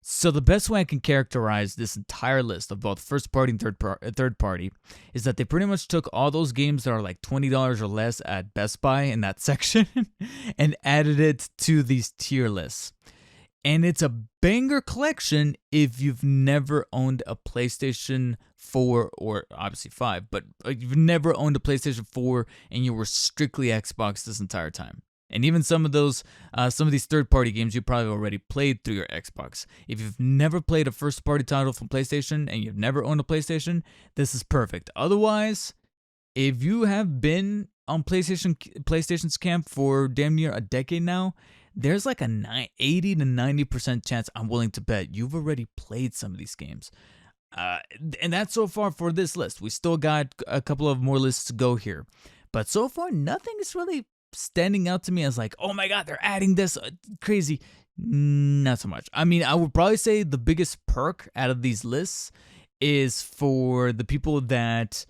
S1: So the best way I can characterize this entire list of both first party and third party is that they pretty much took all those games that are like $20 or less at Best Buy in that section and added it to these tier lists. And it's a banger collection if you've never owned a PlayStation 4 or obviously 5, but you've never owned a PlayStation 4 and you were strictly Xbox this entire time. And even some of these third-party games you probably already played through your Xbox. If you've never played a first-party title from PlayStation and you've never owned a PlayStation, this is perfect. Otherwise, if you have been on PlayStation's camp for damn near a decade now, there's like a 80 to 90% chance I'm willing to bet you've already played some of these games. And that's so far for this list. We still got a couple of more lists to go here. But so far, nothing is really standing out to me as like, oh my god, they're adding this crazy. Not so much. I mean, I would probably say the biggest perk out of these lists is for the people that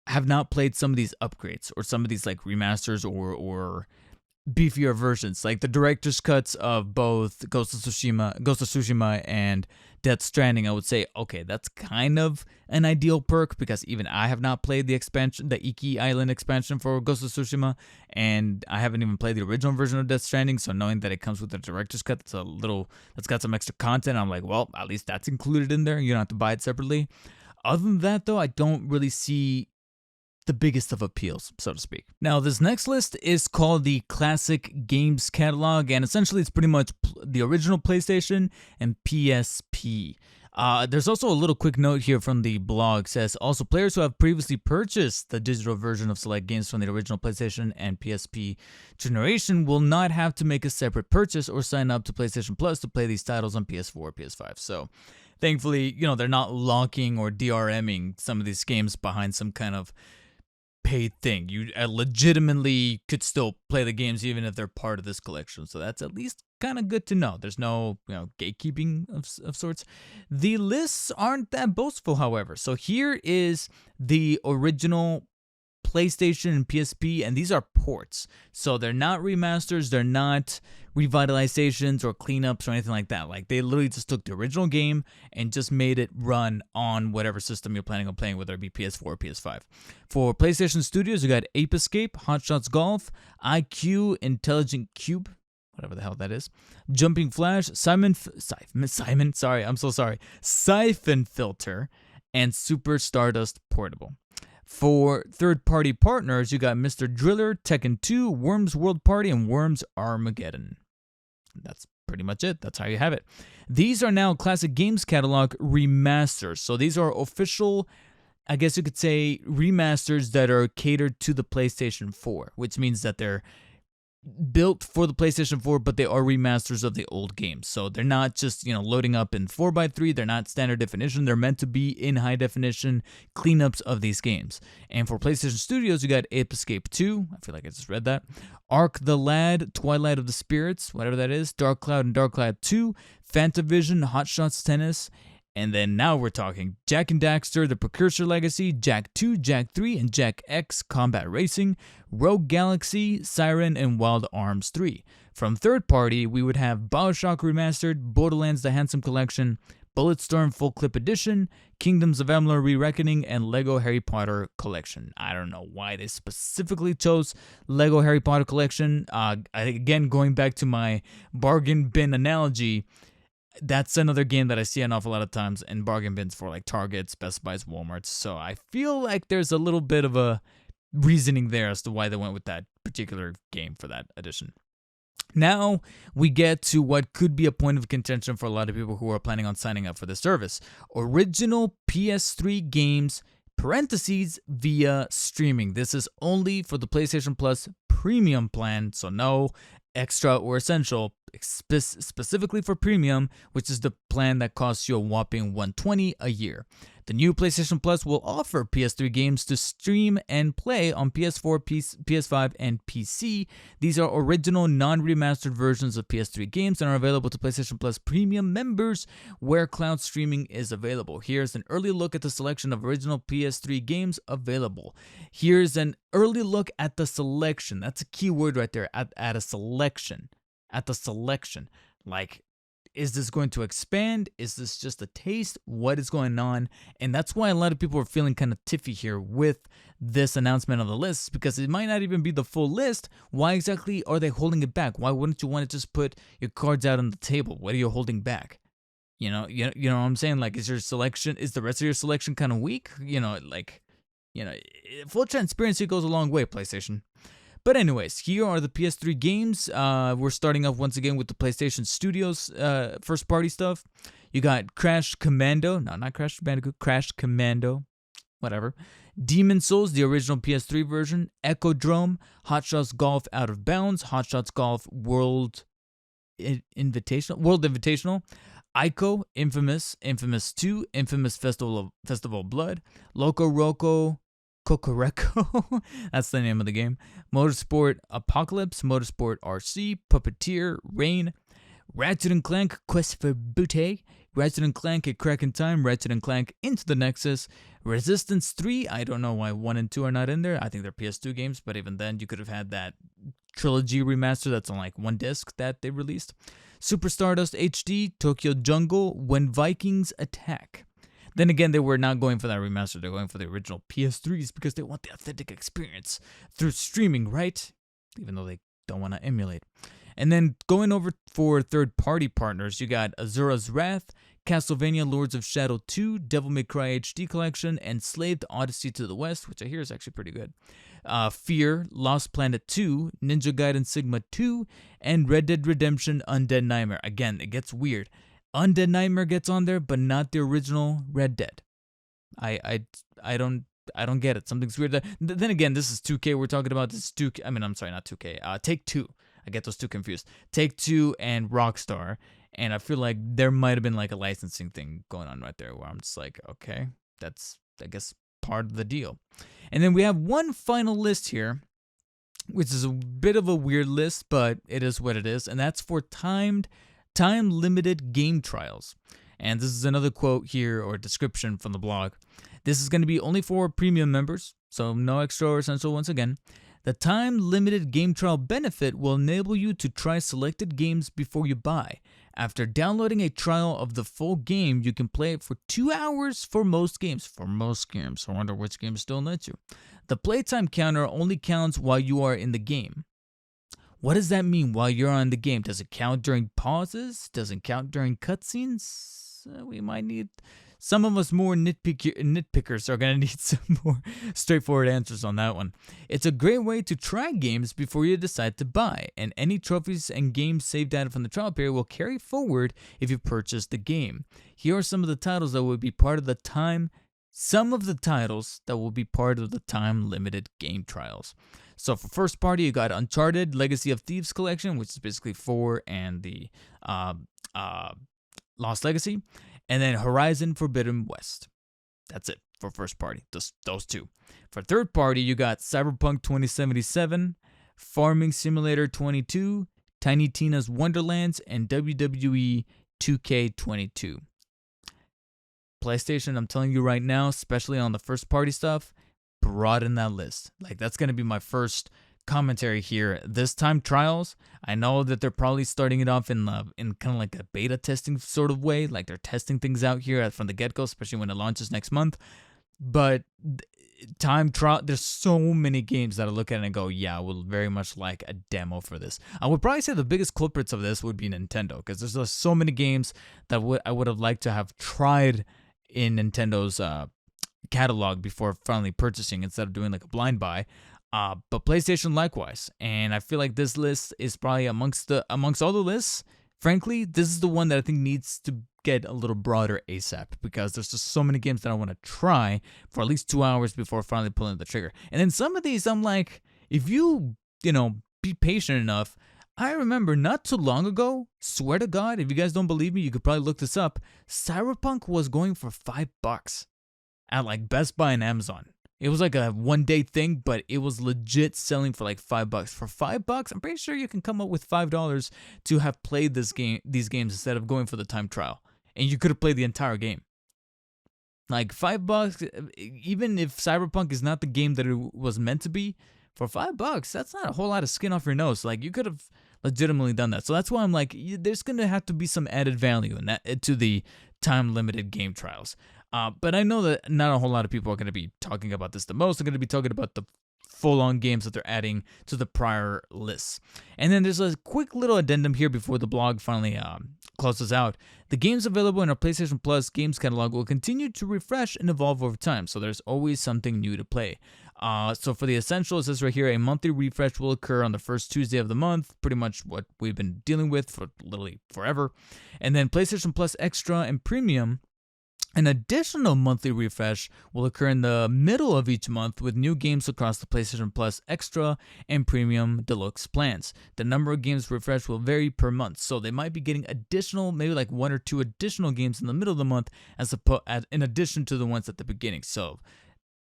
S1: have not played some of these upgrades or some of these like remasters or beefier versions, like the director's cuts of both Ghost of Tsushima and Death Stranding. I would say, okay, that's kind of an ideal perk because even I have not played the expansion, the Iki Island expansion for Ghost of Tsushima, and I haven't even played the original version of Death Stranding. So knowing that it comes with the director's cut, that's got some extra content, I'm like, well, at least that's included in there. You don't have to buy it separately. Other than that, though, I don't really see the biggest of appeals, so to speak. Now, this next list is called the Classic Games Catalog, and essentially it's pretty much the original PlayStation and PSP. There's also a little quick note here from the blog. It says, also, players who have previously purchased the digital version of select games from the original PlayStation and PSP generation will not have to make a separate purchase or sign up to PlayStation Plus to play these titles on PS4 or PS5. So, thankfully, they're not locking or DRMing some of these games behind some kind of paid thing. You legitimately could still play the games even if they're part of this collection. So that's at least kind of good to know. There's no gatekeeping of sorts. The lists aren't that boastful, however. So here is the original PlayStation and PSP, and these are ports. So they're not remasters, they're not revitalizations or cleanups or anything like that. Like, they literally just took the original game and just made it run on whatever system you're planning on playing, whether it be PS4 or PS5. For PlayStation Studios, you got Ape Escape, Hot Shots Golf, IQ, Intelligent Cube. whatever the hell that is, Jumping Flash, Simon, sorry, I'm so sorry, Siphon Filter, and Super Stardust Portable. For third-party partners, you got Mr. Driller, Tekken 2, Worms World Party, and Worms Armageddon. That's pretty much it. That's how you have it. These are now Classic Games Catalog remasters. So these are official, I guess you could say, remasters that are catered to the PlayStation 4, which means that they're built for the PlayStation 4, but they are remasters of the old games. So they're not just, loading up in 4x3. They're not standard definition. They're meant to be in high definition cleanups of these games. And for PlayStation Studios, you got Ape Escape 2. I feel like I just read that. Ark the Lad, Twilight of the Spirits, whatever that is. Dark Cloud and Dark Cloud 2. Fantavision, Hot Shots Tennis. And then now we're talking Jak and Daxter, The Precursor Legacy, Jak 2, Jak 3, and Jak X Combat Racing, Rogue Galaxy, Siren, and Wild Arms 3. From third party, we would have BioShock Remastered, Borderlands The Handsome Collection, Bulletstorm Full Clip Edition, Kingdoms of Amalur Re-Reckoning, and Lego Harry Potter Collection. I don't know why they specifically chose Lego Harry Potter Collection. Again, going back to my bargain bin analogy, that's another game that I see an awful lot of times in bargain bins for like Targets, Best Buys, Walmarts. So I feel like there's a little bit of a reasoning there as to why they went with that particular game for that edition. Now we get to what could be a point of contention for a lot of people who are planning on signing up for the service. Original PS3 games, parentheses, via streaming. This is only for the PlayStation Plus premium plan, so no extra or essential, specifically for premium, which is the plan that costs you a whopping $120 a year. The new PlayStation Plus will offer PS3 games to stream and play on PS4, PS5, and PC. These are original, non-remastered versions of PS3 games and are available to PlayStation Plus premium members where cloud streaming is available. Here's an early look at the selection of original PS3 games available. Here's an early look at the selection. That's a key word right there, at a selection. At the selection. Like, is this going to expand? Is this just a taste? What is going on? And that's why a lot of people are feeling kind of tiffy here with this announcement of the list, because it might not even be the full list. Why exactly are they holding it back? Why wouldn't you want to just put your cards out on the table? What are you holding back? You know what I'm saying? Like, is the rest of your selection kind of weak? Full transparency goes a long way, PlayStation. But anyways, here are the PS3 games. We're starting off once again with the PlayStation Studios first party stuff. You got Crash Commando. No, not Crash Bandicoot. Crash Commando. Whatever. Demon Souls, the original PS3 version. Echodrome. Hot Shots Golf Out of Bounds. Hot Shots Golf World Invitational. Ico. Infamous. Infamous 2. Infamous Festival of Blood. Loco Roco Kokoreko, that's the name of the game. Motorsport Apocalypse, Motorsport RC, Puppeteer, Rain, Ratchet & Clank Quest for Booty, Ratchet & Clank A Crack in Time, Ratchet & Clank Into the Nexus, Resistance 3, I don't know why 1 and 2 are not in there. I think they're PS2 games, but even then you could have had that trilogy remaster that's on like one disc that they released. Super Stardust HD, Tokyo Jungle, When Vikings Attack. Then again, they were not going for that remaster. They're going for the original PS3s because they want the authentic experience through streaming, right? Even though they don't want to emulate. And then going over for third-party partners, you got Azura's Wrath, Castlevania Lords of Shadow 2, Devil May Cry HD Collection, and Enslaved Odyssey to the West, which I hear is actually pretty good. Fear, Lost Planet 2, Ninja Gaiden Sigma 2, and Red Dead Redemption Undead Nightmare. Again, it gets weird. Undead Nightmare gets on there, but not the original Red Dead. I don't get it. Something's weird. Then again, this is 2K we're talking about. This is 2K. I mean, I'm sorry, not 2K. Take-Two. I get those two confused. Take-Two and Rockstar. And I feel like there might have been like a licensing thing going on right there where I'm just like, okay, that's, I guess, part of the deal. And then we have one final list here, which is a bit of a weird list, but it is what it is. And that's for time-limited game trials. And this is another quote here or description from the blog. This is going to be only for premium members, so no extra or essential once again. The time-limited game trial benefit will enable you to try selected games before you buy. After downloading a trial of the full game, you can play it for 2 hours for most games. I wonder which games don't let you. The playtime counter only counts while you are in the game. What does that mean while you're on the game? Does it count during pauses? Does it count during cutscenes? We might need some of us more nitpickers are going to need some more straightforward answers on that one. It's a great way to try games before you decide to buy, and any trophies and game save data from the trial period will carry forward if you purchase the game. Here are some of the titles that will be part of the time limited game trials. So for first party, you got Uncharted Legacy of Thieves Collection, which is basically 4 and the Lost Legacy. And then Horizon Forbidden West. That's it for first party, those two. For third party, you got Cyberpunk 2077, Farming Simulator 22, Tiny Tina's Wonderlands, and WWE 2K22. PlayStation, I'm telling you right now, especially on the first party stuff, broaden that list. Like, that's going to be my first commentary here. This time trials, I know that they're probably starting it off in kind of like a beta testing sort of way, like they're testing things out here from the get-go, especially when it launches next month. But time trial, there's so many games that I look at and go, yeah, I would very much like a demo for this. I would probably say the biggest culprits of this would be Nintendo, because there's just so many games that I would have liked to have tried in Nintendo's catalog before finally purchasing instead of doing like a blind buy. But PlayStation likewise, and I feel like this list is probably amongst all the lists. Frankly, this is the one that I think needs to get a little broader ASAP, because there's just so many games that I want to try for at least 2 hours before finally pulling the trigger. And then some of these, I'm like, if you be patient enough. I remember not too long ago, swear to God, if you guys don't believe me, you could probably look this up. Cyberpunk was going for $5 at like Best Buy and Amazon. It was like a one-day thing, but it was legit selling for like $5. For $5, I'm pretty sure you can come up with $5 to have played these games instead of going for the time trial, and you could have played the entire game. Like $5, even if Cyberpunk is not the game that it was meant to be, for $5, that's not a whole lot of skin off your nose. Like, you could have legitimately done that. So that's why I'm like, there's gonna have to be some added value in that to the time-limited game trials. But I know that not a whole lot of people are going to be talking about this the most. They're going to be talking about the full-on games that they're adding to the prior lists. And then there's a quick little addendum here before the blog finally closes out. The games available in our PlayStation Plus games catalog will continue to refresh and evolve over time, so there's always something new to play. So for the essentials, it says right here, a monthly refresh will occur on the first Tuesday of the month, pretty much what we've been dealing with for literally forever. And then PlayStation Plus Extra and Premium, an additional monthly refresh will occur in the middle of each month with new games across the PlayStation Plus Extra and Premium Deluxe plans. The number of games refreshed will vary per month, so they might be getting additional, maybe like 1 or 2 additional games in the middle of the month in addition to the ones at the beginning. So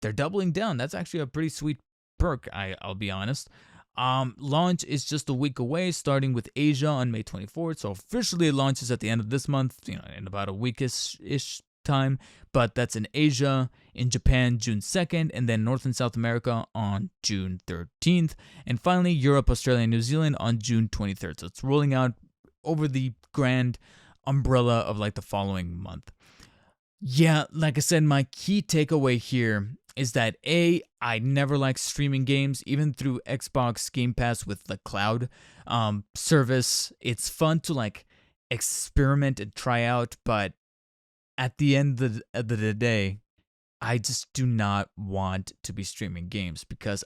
S1: they're doubling down. That's actually a pretty sweet perk, I'll be honest. Launch is just a week away, starting with Asia on May 24th. So officially it launches at the end of this month, in about a weekish time, but that's in Asia, in Japan June 2nd, and then North and South America on June 13th, and finally Europe, Australia, and New Zealand on June 23rd. So it's rolling out over the grand umbrella of like the following month. Yeah, like I said, my key takeaway here is that I never liked streaming games, even through Xbox Game Pass with the cloud service. It's fun to like experiment and try out, but at the end of the day, I just do not want to be streaming games, because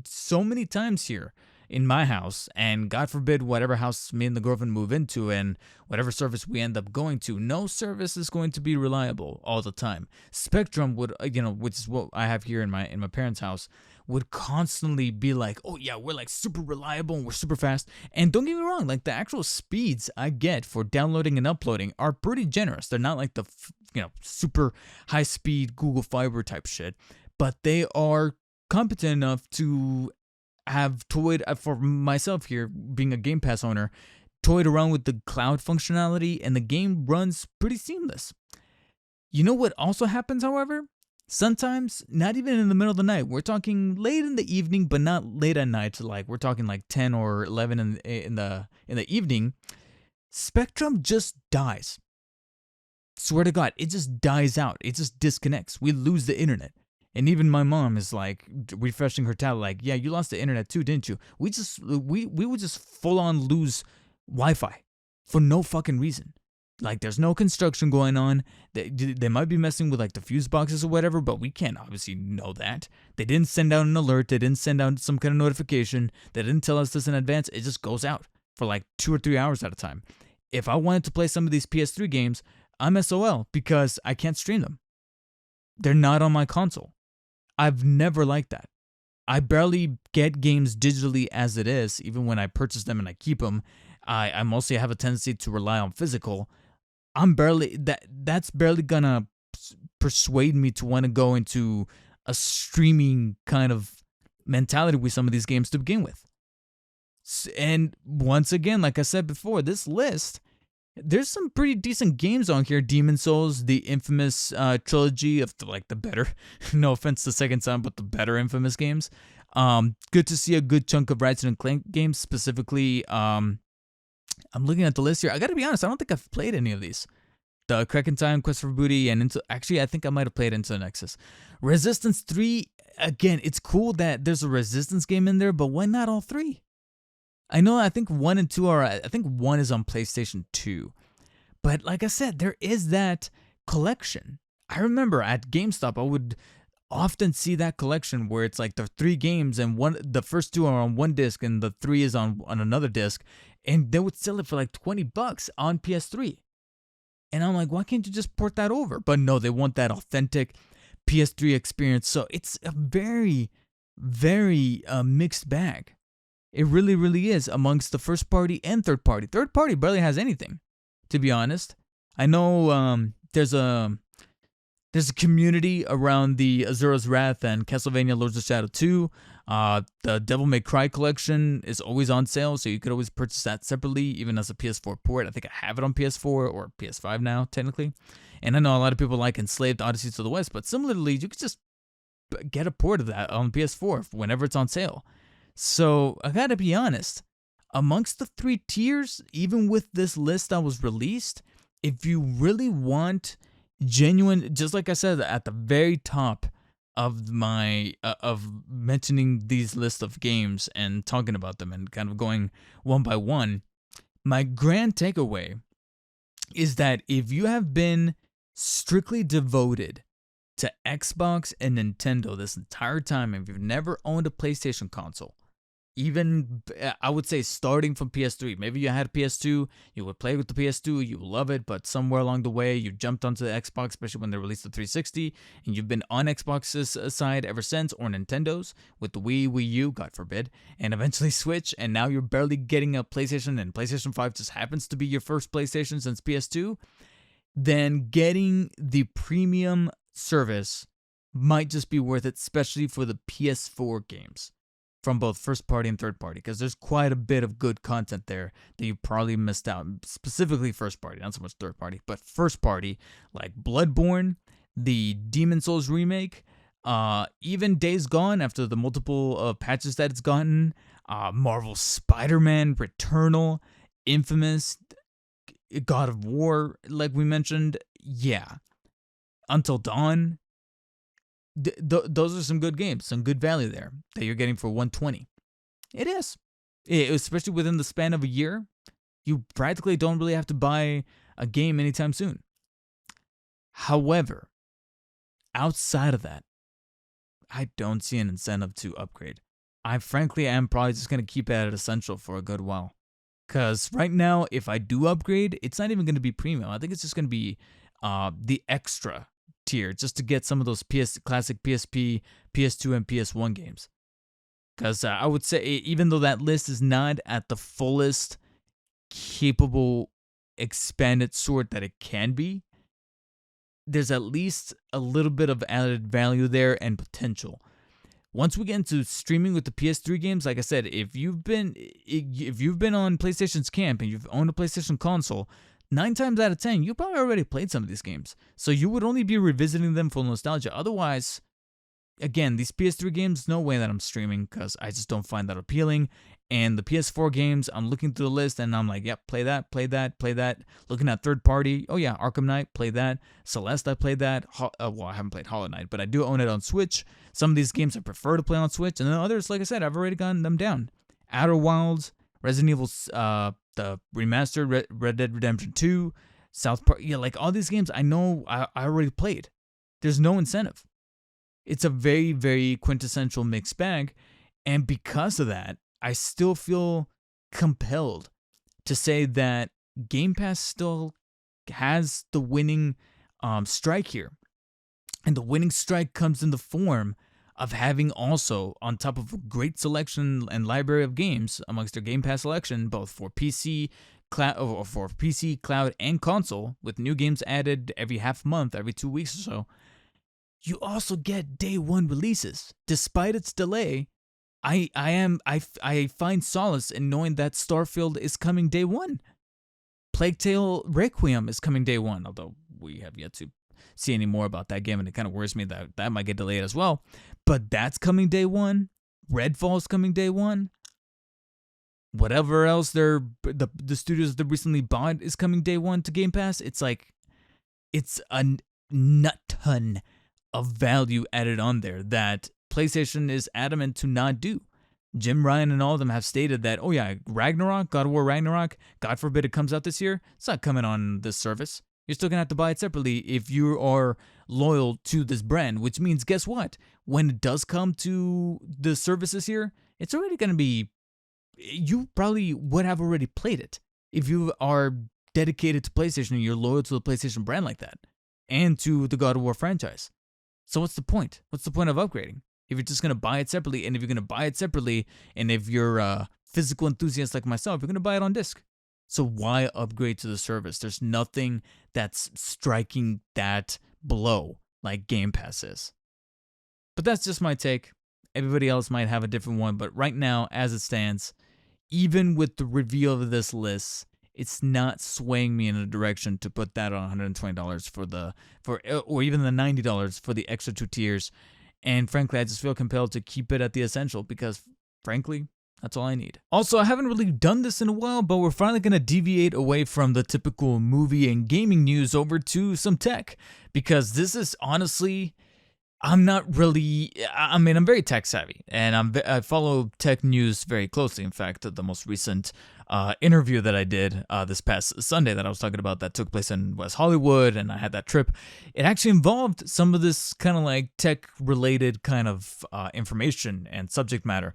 S1: so many times here in my house, and God forbid whatever house me and the girlfriend move into and whatever service we end up going to, no service is going to be reliable all the time. Spectrum would, which is what I have here in my parents' house, would constantly be like, oh yeah, we're like super reliable and we're super fast. And don't get me wrong, like the actual speeds I get for downloading and uploading are pretty generous. They're not like the super high speed Google Fiber type shit, but they are competent enough to have toyed, for myself here being a Game Pass owner, toyed around with the cloud functionality, and the game runs pretty seamless. You know what also happens, however? Sometimes, not even in the middle of the night, we're talking late in the evening, but not late at night, like we're talking like 10 or 11 in the evening, Spectrum just dies. Swear to God, it just dies out. It just disconnects. We lose the internet. And even my mom is like refreshing her tablet, like, yeah, you lost the internet too, didn't you? We would just full on lose Wi-Fi for no fucking reason. Like, there's no construction going on. They might be messing with like the fuse boxes or whatever, but we can't obviously know that. They didn't send out an alert. They didn't send out some kind of notification. They didn't tell us this in advance. It just goes out for like 2 or 3 hours at a time. If I wanted to play some of these PS3 games, I'm SOL because I can't stream them. They're not on my console. I've never liked that. I barely get games digitally as it is, even when I purchase them and I keep them. I mostly have a tendency to rely on physical. That's barely gonna persuade me to want to go into a streaming kind of mentality with some of these games to begin with. And once again, like I said before, this list, there's some pretty decent games on here. Demon's Souls, the infamous trilogy of the better, no offense to Second Son, but the better infamous games. Good to see a good chunk of Ratchet and Clank games, specifically. I'm looking at the list here. I gotta be honest, I don't think I've played any of these. The Kraken Time, Quest for Booty, and actually, I think I might have played Into the Nexus. Resistance 3, again, it's cool that there's a Resistance game in there, but why not all 3? I think 1 and 2 are, I think 1 is on PlayStation 2. But like I said, there is that collection. I remember at GameStop, I would often see that collection where it's like the 3 games and the first 2 are on one disc and the 3 is on another disc. And they would sell it for like $20 on PS3. And I'm like, why can't you just port that over? But no, they want that authentic PS3 experience. So it's a very, very mixed bag. It really, really is amongst the first party and third party. Third party barely has anything, to be honest. I know there's a community around the Azura's Wrath and Castlevania Lords of Shadow 2. The Devil May Cry collection is always on sale, so you could always purchase that separately, even as a PS4 port. I think I have it on PS4 or PS5 now, technically. And I know a lot of people like Enslaved Odyssey to the West, but similarly, you could just get a port of that on PS4 whenever it's on sale. So I gotta be honest, amongst the 3 tiers, even with this list that was released, if you really want genuine, just like I said at the very top of my of mentioning these lists of games and talking about them and kind of going one by one, my grand takeaway is that if you have been strictly devoted to Xbox and Nintendo this entire time, if you've never owned a PlayStation console, even I would say starting from PS3, maybe you had a PS2, you would play with the PS2, you love it, but somewhere along the way you jumped onto the Xbox, especially when they released the 360, and you've been on Xbox's side ever since, or Nintendo's with the Wii U, God forbid, and eventually Switch, and now you're barely getting a PlayStation, and PlayStation 5 just happens to be your first PlayStation since PS2, then getting the premium service might just be worth it, especially for the PS4 games from both first party and third party, because there's quite a bit of good content there that you probably missed out, specifically first party, not so much third party, but first party, like Bloodborne, the Demon's Souls remake, even Days Gone after the multiple patches that it's gotten, Marvel Spider-Man, Returnal, Infamous, God of War, like we mentioned, yeah. Until Dawn, those are some good games, some good value there that you're getting for $120. It is. Especially within the span of a year, you practically don't really have to buy a game anytime soon. However, outside of that, I don't see an incentive to upgrade. I frankly am probably just going to keep it at Essential for a good while. Because right now, if I do upgrade, it's not even going to be premium. I think it's just going to be the extra tier, just to get some of those classic PSP, PS2, and PS1 games. Because I would say, even though that list is not at the fullest capable expanded sort that it can be, there's at least a little bit of added value there and potential. Once we get into streaming with the PS3 games, like I said, if you've been on PlayStation's camp and you've owned a PlayStation console, 9 times out of 10, you probably already played some of these games. So you would only be revisiting them for nostalgia. Otherwise, again, these PS3 games, no way that I'm streaming because I just don't find that appealing. And the PS4 games, I'm looking through the list and I'm like, yep, play that, play that, play that. Looking at third party, oh yeah, Arkham Knight, play that. Celeste, I played that. Well, I haven't played Hollow Knight, but I do own it on Switch. Some of these games I prefer to play on Switch, and then others, like I said, I've already gotten them down. Outer Wilds, Resident Evil, the remastered Red Dead Redemption 2, South Park, yeah, like all these games I know I already played. There's no incentive. It's a very, very quintessential mixed bag, and because of that, I still feel compelled to say that Game Pass still has the winning strike here. And the winning strike comes in the form of having also, on top of a great selection and library of games amongst their Game Pass selection, both for PC, cloud, and console, with new games added every half month, every 2 weeks or so, you also get day one releases. Despite its delay, I find solace in knowing that Starfield is coming day one. Plague Tale Requiem is coming day one, although we have yet to see any more about that game, and it kind of worries me that that might get delayed as well. But that's coming day one. Redfall's coming day one. Whatever else the studios that recently bought is coming day one to Game Pass. It's like, it's a nut ton of value added on there that PlayStation is adamant to not do. Jim Ryan and all of them have stated that, oh yeah, Ragnarok, God of War Ragnarok, God forbid it comes out this year, it's not coming on this service. You're still going to have to buy it separately if you are loyal to this brand, which means, guess what? When it does come to the services here, it's already going to be, you probably would have already played it if you are dedicated to PlayStation and you're loyal to the PlayStation brand like that and to the God of War franchise. So what's the point? What's the point of upgrading? If you're just going to buy it separately, and if you're going to buy it separately, and if you're a physical enthusiast like myself, you're going to buy it on disc. So why upgrade to the service? There's nothing that's striking that blow like Game Pass is. But that's just my take. Everybody else might have a different one, but right now, as it stands, even with the reveal of this list, it's not swaying me in a direction to put that on $120 or even the $90 for the extra 2 tiers. And frankly, I just feel compelled to keep it at the essential because, frankly, that's all I need. Also, I haven't really done this in a while, but we're finally going to deviate away from the typical movie and gaming news over to some tech, because this is honestly, I'm very tech savvy, and I follow tech news very closely. In fact, the most recent interview that I did this past Sunday that I was talking about that took place in West Hollywood, and I had that trip, it actually involved some of this kind of like tech-related kind of information and subject matter.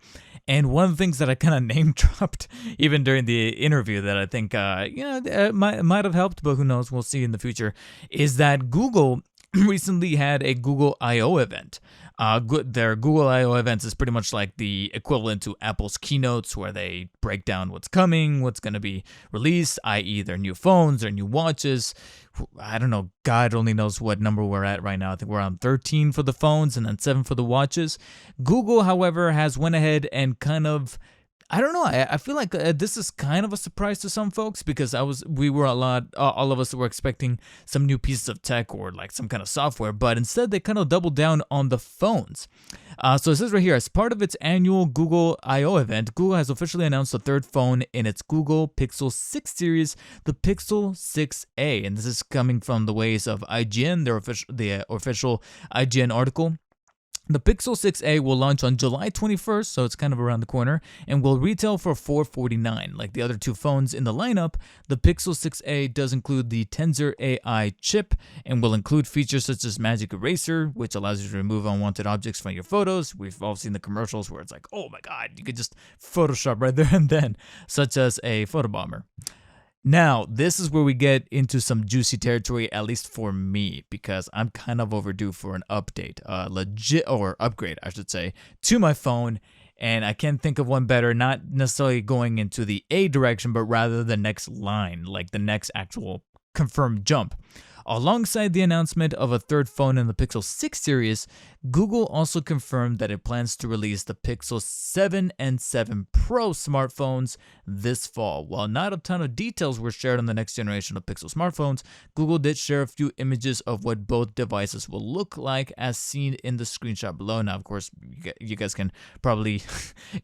S1: And one of the things that I kind of name-dropped even during the interview that I think might have helped, but who knows, we'll see in the future, is that Google recently had a Google I/O event. Their Google I/O events is pretty much like the equivalent to Apple's keynotes, where they break down what's coming, what's going to be released, i.e. their new phones, their new watches. I don't know, God only knows what number we're at right now. I think we're on 13 for the phones and then 7 for the watches. Google, however, has went ahead and kind of, I don't know. I feel like this is kind of a surprise to some folks, because all of us were expecting some new pieces of tech or like some kind of software, but instead they kind of doubled down on the phones. So it says right here, as part of its annual Google I/O event, Google has officially announced the third phone in its Google Pixel 6 series, the Pixel 6a, and this is coming from the ways of IGN, the official IGN article. The Pixel 6a will launch on July 21st, so it's kind of around the corner, and will retail for $449. Like the other 2 phones in the lineup, the Pixel 6a does include the Tensor AI chip and will include features such as Magic Eraser, which allows you to remove unwanted objects from your photos. We've all seen the commercials where it's like, oh my god, you could just Photoshop right there and then, such as a photobomber. Now, this is where we get into some juicy territory, at least for me, because I'm kind of overdue for an update, upgrade, I should say, to my phone, and I can't think of one better, not necessarily going into the A direction, but rather the next line, like the next actual confirmed jump. Alongside the announcement of a third phone in the Pixel 6 series, Google also confirmed that it plans to release the Pixel 7 and 7 Pro smartphones this fall. While not a ton of details were shared on the next generation of Pixel smartphones, Google did share a few images of what both devices will look like as seen in the screenshot below. Now, of course, you guys can probably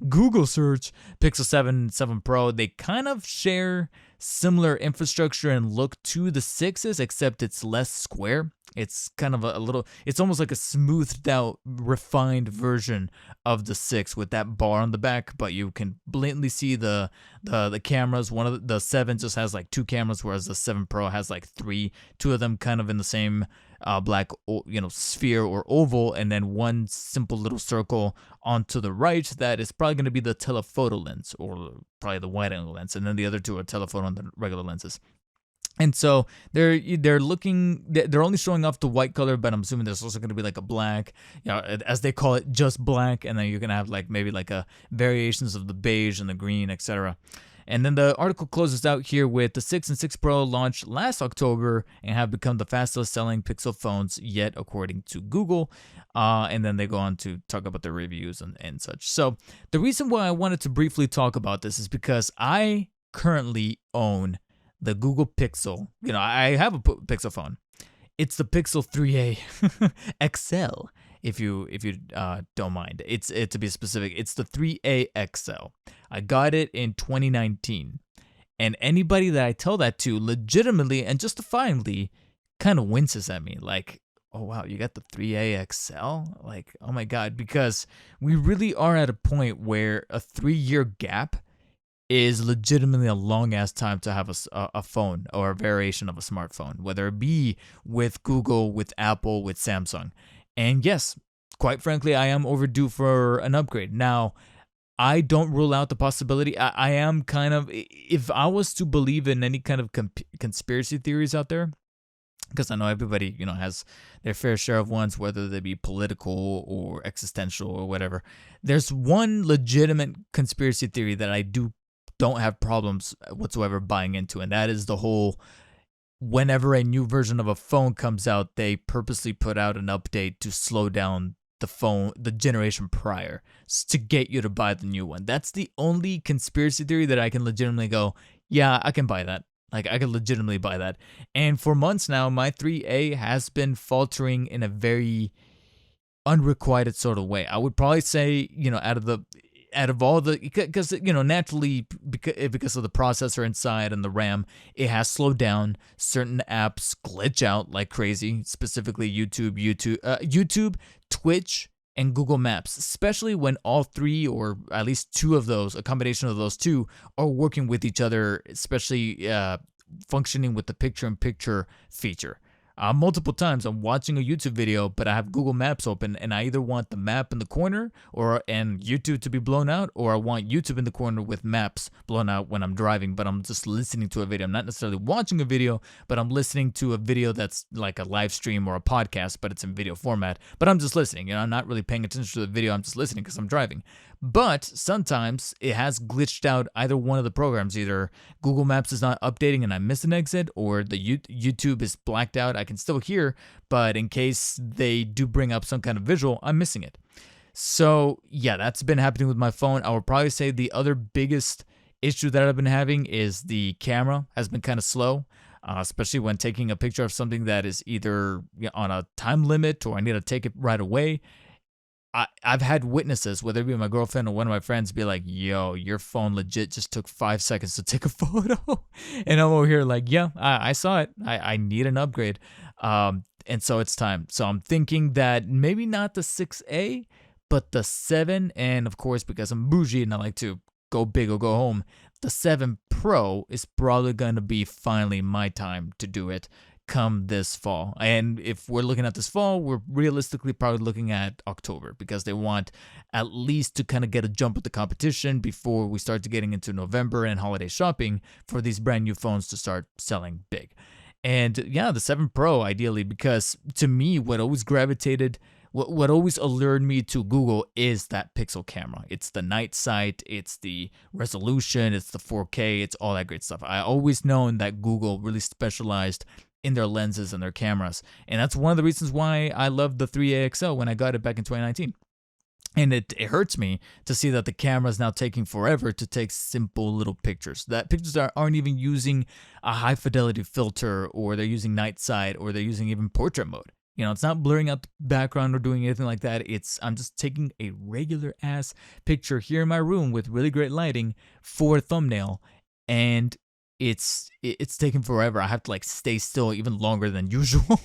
S1: Google search Pixel 7 and 7 Pro. They kind of share similar infrastructure and look to the 6s, except it's less square. It's kind of a little, it's almost like a smoothed out, refined version of the 6 with that bar on the back, but you can blatantly see the cameras. One of the 7 just has like 2 cameras, whereas the 7 Pro has like 3, 2 of them kind of in the same black, sphere or oval, and then one simple little circle onto the right that is probably going to be the telephoto lens, or probably the wide angle lens, and then the other 2 are telephoto and the regular lenses. And so they're only showing off the white color, but I'm assuming there's also going to be like a black, as they call it, just black, and then you're going to have like maybe like a variations of the beige and the green, etc. And then the article closes out here with the 6 and 6 Pro launched last October and have become the fastest selling Pixel phones yet, according to Google. And then they go on to talk about the reviews and such. So the reason why I wanted to briefly talk about this is because I currently own the Google Pixel. I have a Pixel phone. It's the Pixel 3a XL. If you don't mind, it's to be specific, it's the 3a XL. I got it in 2019, and anybody that I tell that to, legitimately and justifiably, kind of winces at me, like, "Oh wow, you got the 3a XL?" Like, oh my god, because we really are at a point where a 3-year gap is legitimately a long ass time to have a phone or a variation of a smartphone, whether it be with Google, with Apple, with Samsung. And yes, quite frankly, I am overdue for an upgrade. Now, I don't rule out the possibility. I am kind of, if I was to believe in any kind of conspiracy theories out there, because I know everybody, has their fair share of ones, whether they be political or existential or whatever. There's one legitimate conspiracy theory that I don't have problems whatsoever buying into, and that is the whole, whenever a new version of a phone comes out, they purposely put out an update to slow down the generation prior, to get you to buy the new one. That's the only conspiracy theory that I can legitimately go, yeah, I can buy that. Like, I can legitimately buy that. And for months now, my 3A has been faltering in a very unrequited sort of way. I would probably say, out of all the, because naturally, because of the processor inside and the RAM, it has slowed down. Certain apps glitch out like crazy, specifically YouTube, Twitch, and Google Maps, especially when all 3 or at least 2 of those, a combination of those 2, are working with each other, especially functioning with the picture-in-picture feature. Multiple times I'm watching a YouTube video, but I have Google Maps open, and I either want the map in the corner and YouTube to be blown out, or I want YouTube in the corner with maps blown out when I'm driving, but I'm just listening to a video. I'm not necessarily watching a video, but I'm listening to a video that's like a live stream or a podcast, but it's in video format. But I'm just listening. I'm not really paying attention to the video. I'm just listening because I'm driving. But sometimes it has glitched out either one of the programs. Either Google Maps is not updating and I miss an exit, or the YouTube is blacked out. I can still hear, but in case they do bring up some kind of visual, I'm missing it. So yeah, that's been happening with my phone. I would probably say the other biggest issue that I've been having is the camera has been kind of slow, especially when taking a picture of something that is either on a time limit or I need to take it right away. I've had witnesses, whether it be my girlfriend or one of my friends, be like, "Yo, your phone legit just took 5 seconds to take a photo." And I'm over here like, yeah, I saw it. I need an upgrade. And so it's time. So I'm thinking that maybe not the 6A, but the 7. And of course, because I'm bougie and I like to go big or go home, the 7 Pro is probably going to be finally my time to do it come this fall. And if we're looking at this fall, we're realistically probably looking at October, because they want at least to kind of get a jump at the competition before we start to getting into November and holiday shopping for these brand new phones to start selling big. And yeah, the 7 Pro ideally, because to me, what always allured me to Google is that Pixel camera. It's the night sight, it's the resolution, it's the 4K, it's all that great stuff. I always known that Google really specialized in their lenses and their cameras. And that's one of the reasons why I loved the 3AXL when I got it back in 2019. And it hurts me to see that the camera is now taking forever to take simple little pictures. That pictures aren't even using a high fidelity filter, or they're using night sight, or they're using even portrait mode. It's not blurring out the background or doing anything like that. I'm just taking a regular ass picture here in my room with really great lighting for a thumbnail, and it's taking forever. I have to stay still even longer than usual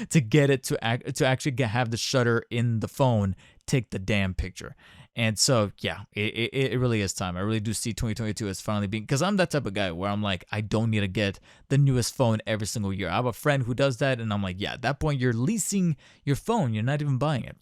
S1: to get it to actually have the shutter in the phone take the damn picture. And so, yeah, it really is time. I really do see 2022 as finally being, because I'm that type of guy where I'm like, I don't need to get the newest phone every single year. I have a friend who does that, and I'm like, yeah, at that point, you're leasing your phone. You're not even buying it.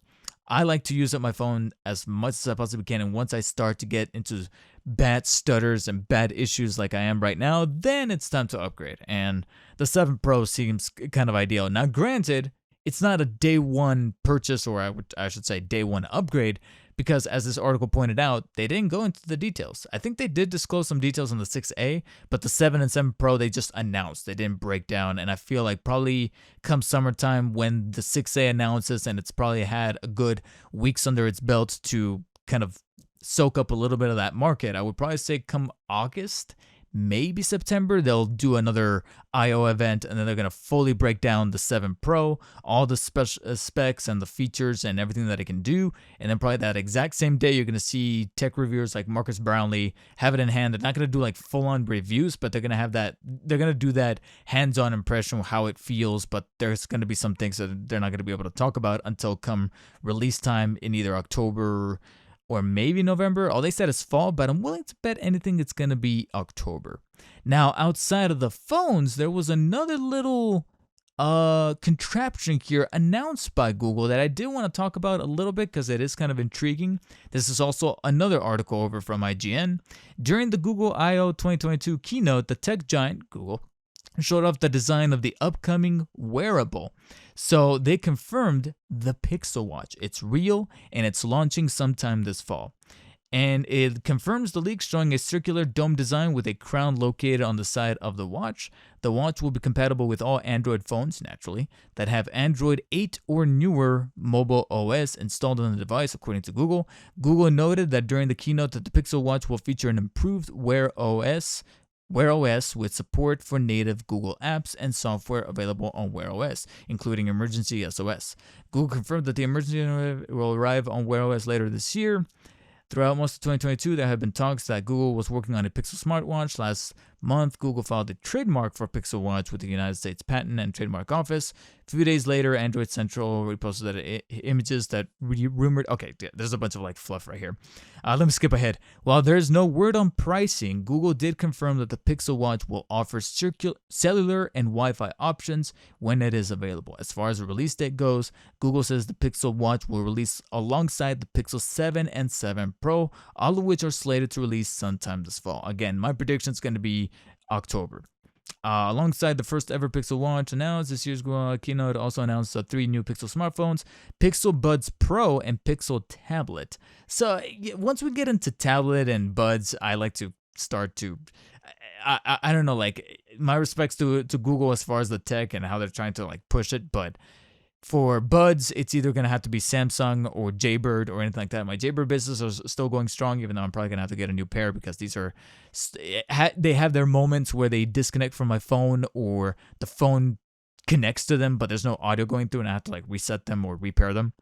S1: I like to use up my phone as much as I possibly can, and once I start to get into bad stutters and bad issues like I am right now, then it's time to upgrade. And the 7 Pro seems kind of ideal. Now, granted, it's not a day one purchase, or I should say day one upgrade, because as this article pointed out, they didn't go into the details. I think they did disclose some details on the 6A, but the 7 and 7 Pro, they just announced. They didn't break down, and I feel like probably come summertime when the 6A announces, and it's probably had a good weeks under its belt to kind of soak up a little bit of that market, I would probably say come August, maybe September, they'll do another I/O event, and then they're going to fully break down the 7 Pro, all the specs and the features and everything that it can do. And then probably that exact same day, you're going to see tech reviewers like Marcus Brownlee have it in hand. They're not going to do full-on reviews, but they're going to do that hands-on impression of how it feels, but there's going to be some things that they're not going to be able to talk about until come release time in either October or maybe November. All they said is fall, but I'm willing to bet anything it's going to be October. Now, outside of the phones, there was another little contraption here announced by Google that I did want to talk about a little bit because it is kind of intriguing. This is also another article over from IGN. During the Google I/O 2022 keynote, the tech giant, Google, showed off the design of the upcoming wearable. So they confirmed the Pixel Watch. It's real, and it's launching sometime this fall. And it confirms the leak, showing a circular dome design with a crown located on the side of the watch. The watch will be compatible with all Android phones, naturally, that have Android 8 or newer mobile OS installed on the device, according to Google. Google noted that during the keynote that the Pixel Watch will feature an improved Wear OS with support for native Google apps and software available on Wear OS, including Emergency SOS. Google confirmed that the emergency will arrive on Wear OS later this year. Throughout most of 2022, there have been talks that Google was working on a Pixel smartwatch. Last month, Google filed a trademark for Pixel Watch with the United States Patent and Trademark Office. A few days later, Android Central reposted images that rumored... Okay, there's a bunch of fluff right here. Let me skip ahead. While there's no word on pricing, Google did confirm that the Pixel Watch will offer cellular and Wi-Fi options when it is available. As far as the release date goes, Google says the Pixel Watch will release alongside the Pixel 7 and 7 Pro, all of which are slated to release sometime this fall. Again, my prediction is going to be October. Alongside the first ever Pixel Watch announced, this year's keynote also announced 3 new Pixel smartphones, Pixel Buds Pro and Pixel Tablet. So once we get into tablet and buds, I like to start to, I don't know, my respects to Google as far as the tech and how they're trying to push it, but for buds, it's either going to have to be Samsung or Jaybird or anything like that. My Jaybird business is still going strong, even though I'm probably going to have to get a new pair because these are, they have their moments where they disconnect from my phone or the phone connects to them, but there's no audio going through and I have to reset them or repair them.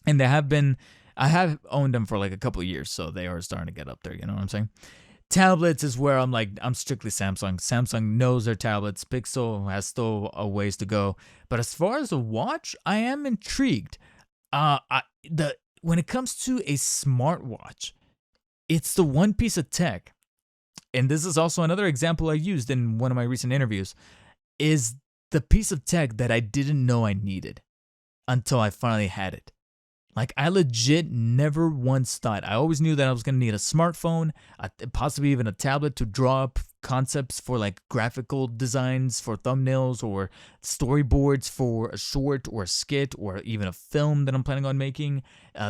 S1: And I have owned them for a couple of years, so they are starting to get up there, you know what I'm saying? Tablets is where I'm strictly Samsung. Samsung knows their tablets. Pixel has still a ways to go. But as far as a watch, I am intrigued. When it comes to a smartwatch, it's the one piece of tech, and this is also another example I used in one of my recent interviews, is the piece of tech that I didn't know I needed until I finally had it. I legit never once thought. I always knew that I was going to need a smartphone, possibly even a tablet to draw up concepts for graphical designs for thumbnails or storyboards for a short or a skit or even a film that I'm planning on making,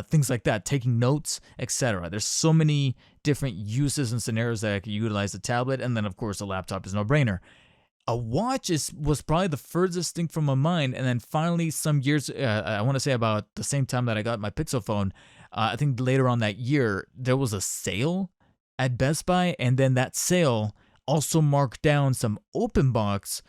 S1: things like that, taking notes, etc. There's so many different uses and scenarios that I could utilize the tablet, and then of course a laptop is no brainer. a watch was probably the furthest thing from my mind. And then finally, some years, I want to say about the same time that I got my Pixel phone, I think later on that year, there was a sale at Best Buy. And then that sale also marked down some open box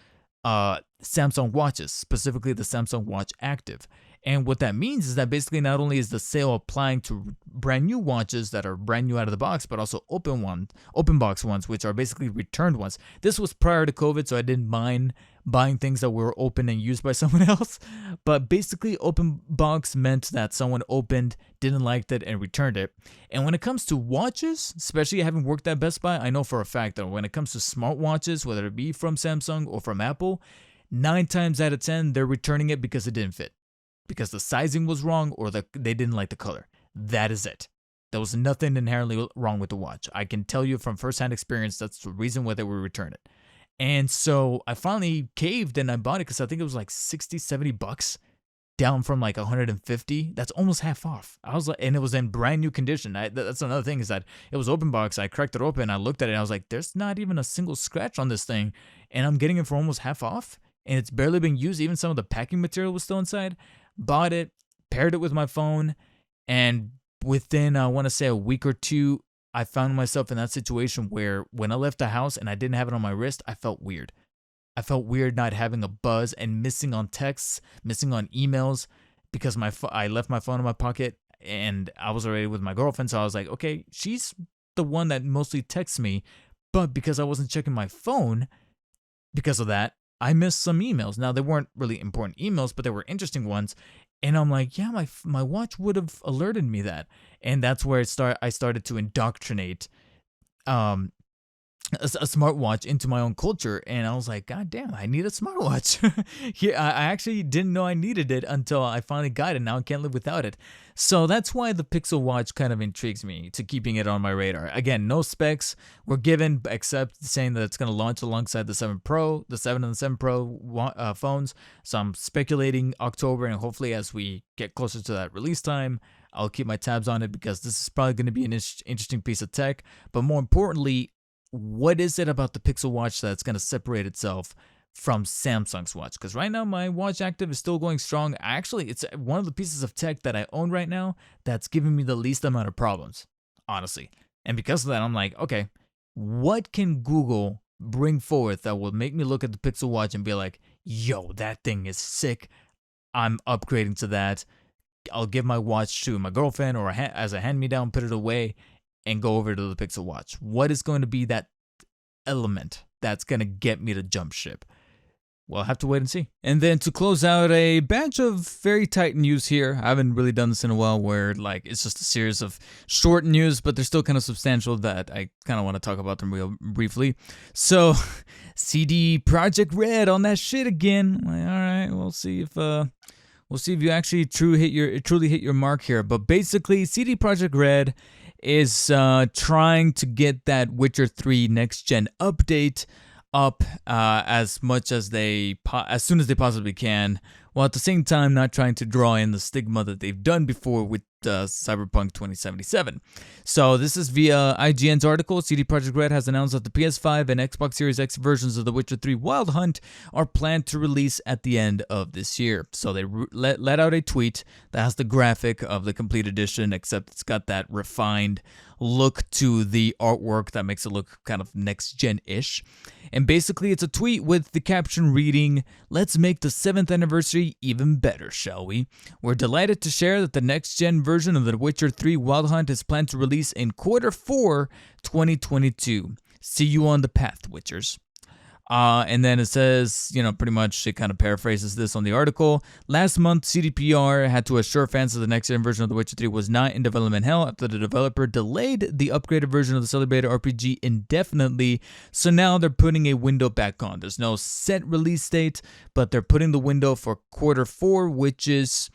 S1: Samsung watches, specifically the Samsung Watch Active. And what that means is that basically not only is the sale applying to brand new watches that are brand new out of the box, but also open box ones, which are basically returned ones. This was prior to COVID, so I didn't mind buying things that were open and used by someone else. But basically, open box meant that someone opened, didn't like it, and returned it. And when it comes to watches, especially having worked at Best Buy, I know for a fact that when it comes to smartwatches, whether it be from Samsung or from Apple, 9 times out of 10, they're returning it because it didn't fit, because the sizing was wrong or they didn't like the color. That is it. There was nothing inherently wrong with the watch. I can tell you from firsthand experience that's the reason why they would return it. And so I finally caved and I bought it because I think it was like 60, 70 bucks, down from like 150. That's almost half off. I was like, and it was in brand new condition. That's another thing, is that it was open box. I cracked it open. I looked at it and I was like, there's not even a single scratch on this thing. And I'm getting it for almost half off. And it's barely been used. Even some of the packing material was still inside. Bought it, paired it with my phone, and within, I want to say, a week or two, I found myself in that situation where when I left the house and I didn't have it on my wrist, I felt weird. I felt weird not having a buzz and missing on texts, missing on emails, because I left my phone in my pocket and I was already with my girlfriend. So I was like, okay, she's the one that mostly texts me, but because I wasn't checking my phone, because of that, I missed some emails. Now, they weren't really important emails, but they were interesting ones. And I'm like, yeah, my watch would have alerted me that. And that's where I started to indoctrinate a smartwatch into my own culture. And I was like, God damn, I need a smartwatch. Yeah, I actually didn't know I needed it until I finally got it. Now I can't live without it. So that's why the Pixel Watch kind of intrigues me to keeping it on my radar. Again, no specs were given except saying that it's going to launch alongside the 7 Pro, the 7 and the 7 Pro phones. So I'm speculating October, and hopefully as we get closer to that release time, I'll keep my tabs on it, because this is probably going to be an interesting piece of tech. But more importantly, what is it about the Pixel Watch that's going to separate itself from Samsung's watch? Because right now my Watch Active is still going strong. Actually, it's one of the pieces of tech that I own right now that's giving me the least amount of problems, honestly. And because of that, I'm like, okay, what can Google bring forth that will make me look at the Pixel Watch and be like, yo, that thing is sick. I'm upgrading to that. I'll give my watch to my girlfriend or as a hand-me-down, put it away, and go over to the Pixel Watch. What is going to be that element that's going to get me to jump ship? We'll have to wait and see. And then to close out, a batch of very tight news here. I haven't really done this in a while, where like it's just a series of short news, but they're still kind of substantial, that I kind of want to talk about them real briefly. So CD Projekt Red on that shit again. Like, all right, we'll see if you actually truly hit your mark here. But basically, CD Projekt Red is trying to get that Witcher 3 next gen update up as soon as they possibly can, while at the same time not trying to draw in the stigma that they've done before with Cyberpunk 2077. So this is via IGN's article. CD Projekt Red has announced that the PS5 and Xbox Series X versions of The Witcher 3 Wild Hunt are planned to release at the end of this year. So they let out a tweet that has the graphic of the complete edition, except it's got that refined look to the artwork that makes it look kind of next-gen-ish. And basically, it's a tweet with the caption reading, "Let's make the 7th anniversary even better, shall we? We're delighted to share that the next-gen version of The Witcher 3 Wild Hunt is planned to release in Q4 2022. See you on the path, Witchers." And then it says, pretty much it kind of paraphrases this on the article. Last month, CDPR had to assure fans that the next-gen version of The Witcher 3 was not in development hell after the developer delayed the upgraded version of the celebrated RPG indefinitely. So now they're putting a window back on. There's no set release date, but they're putting the window for Q4, which is,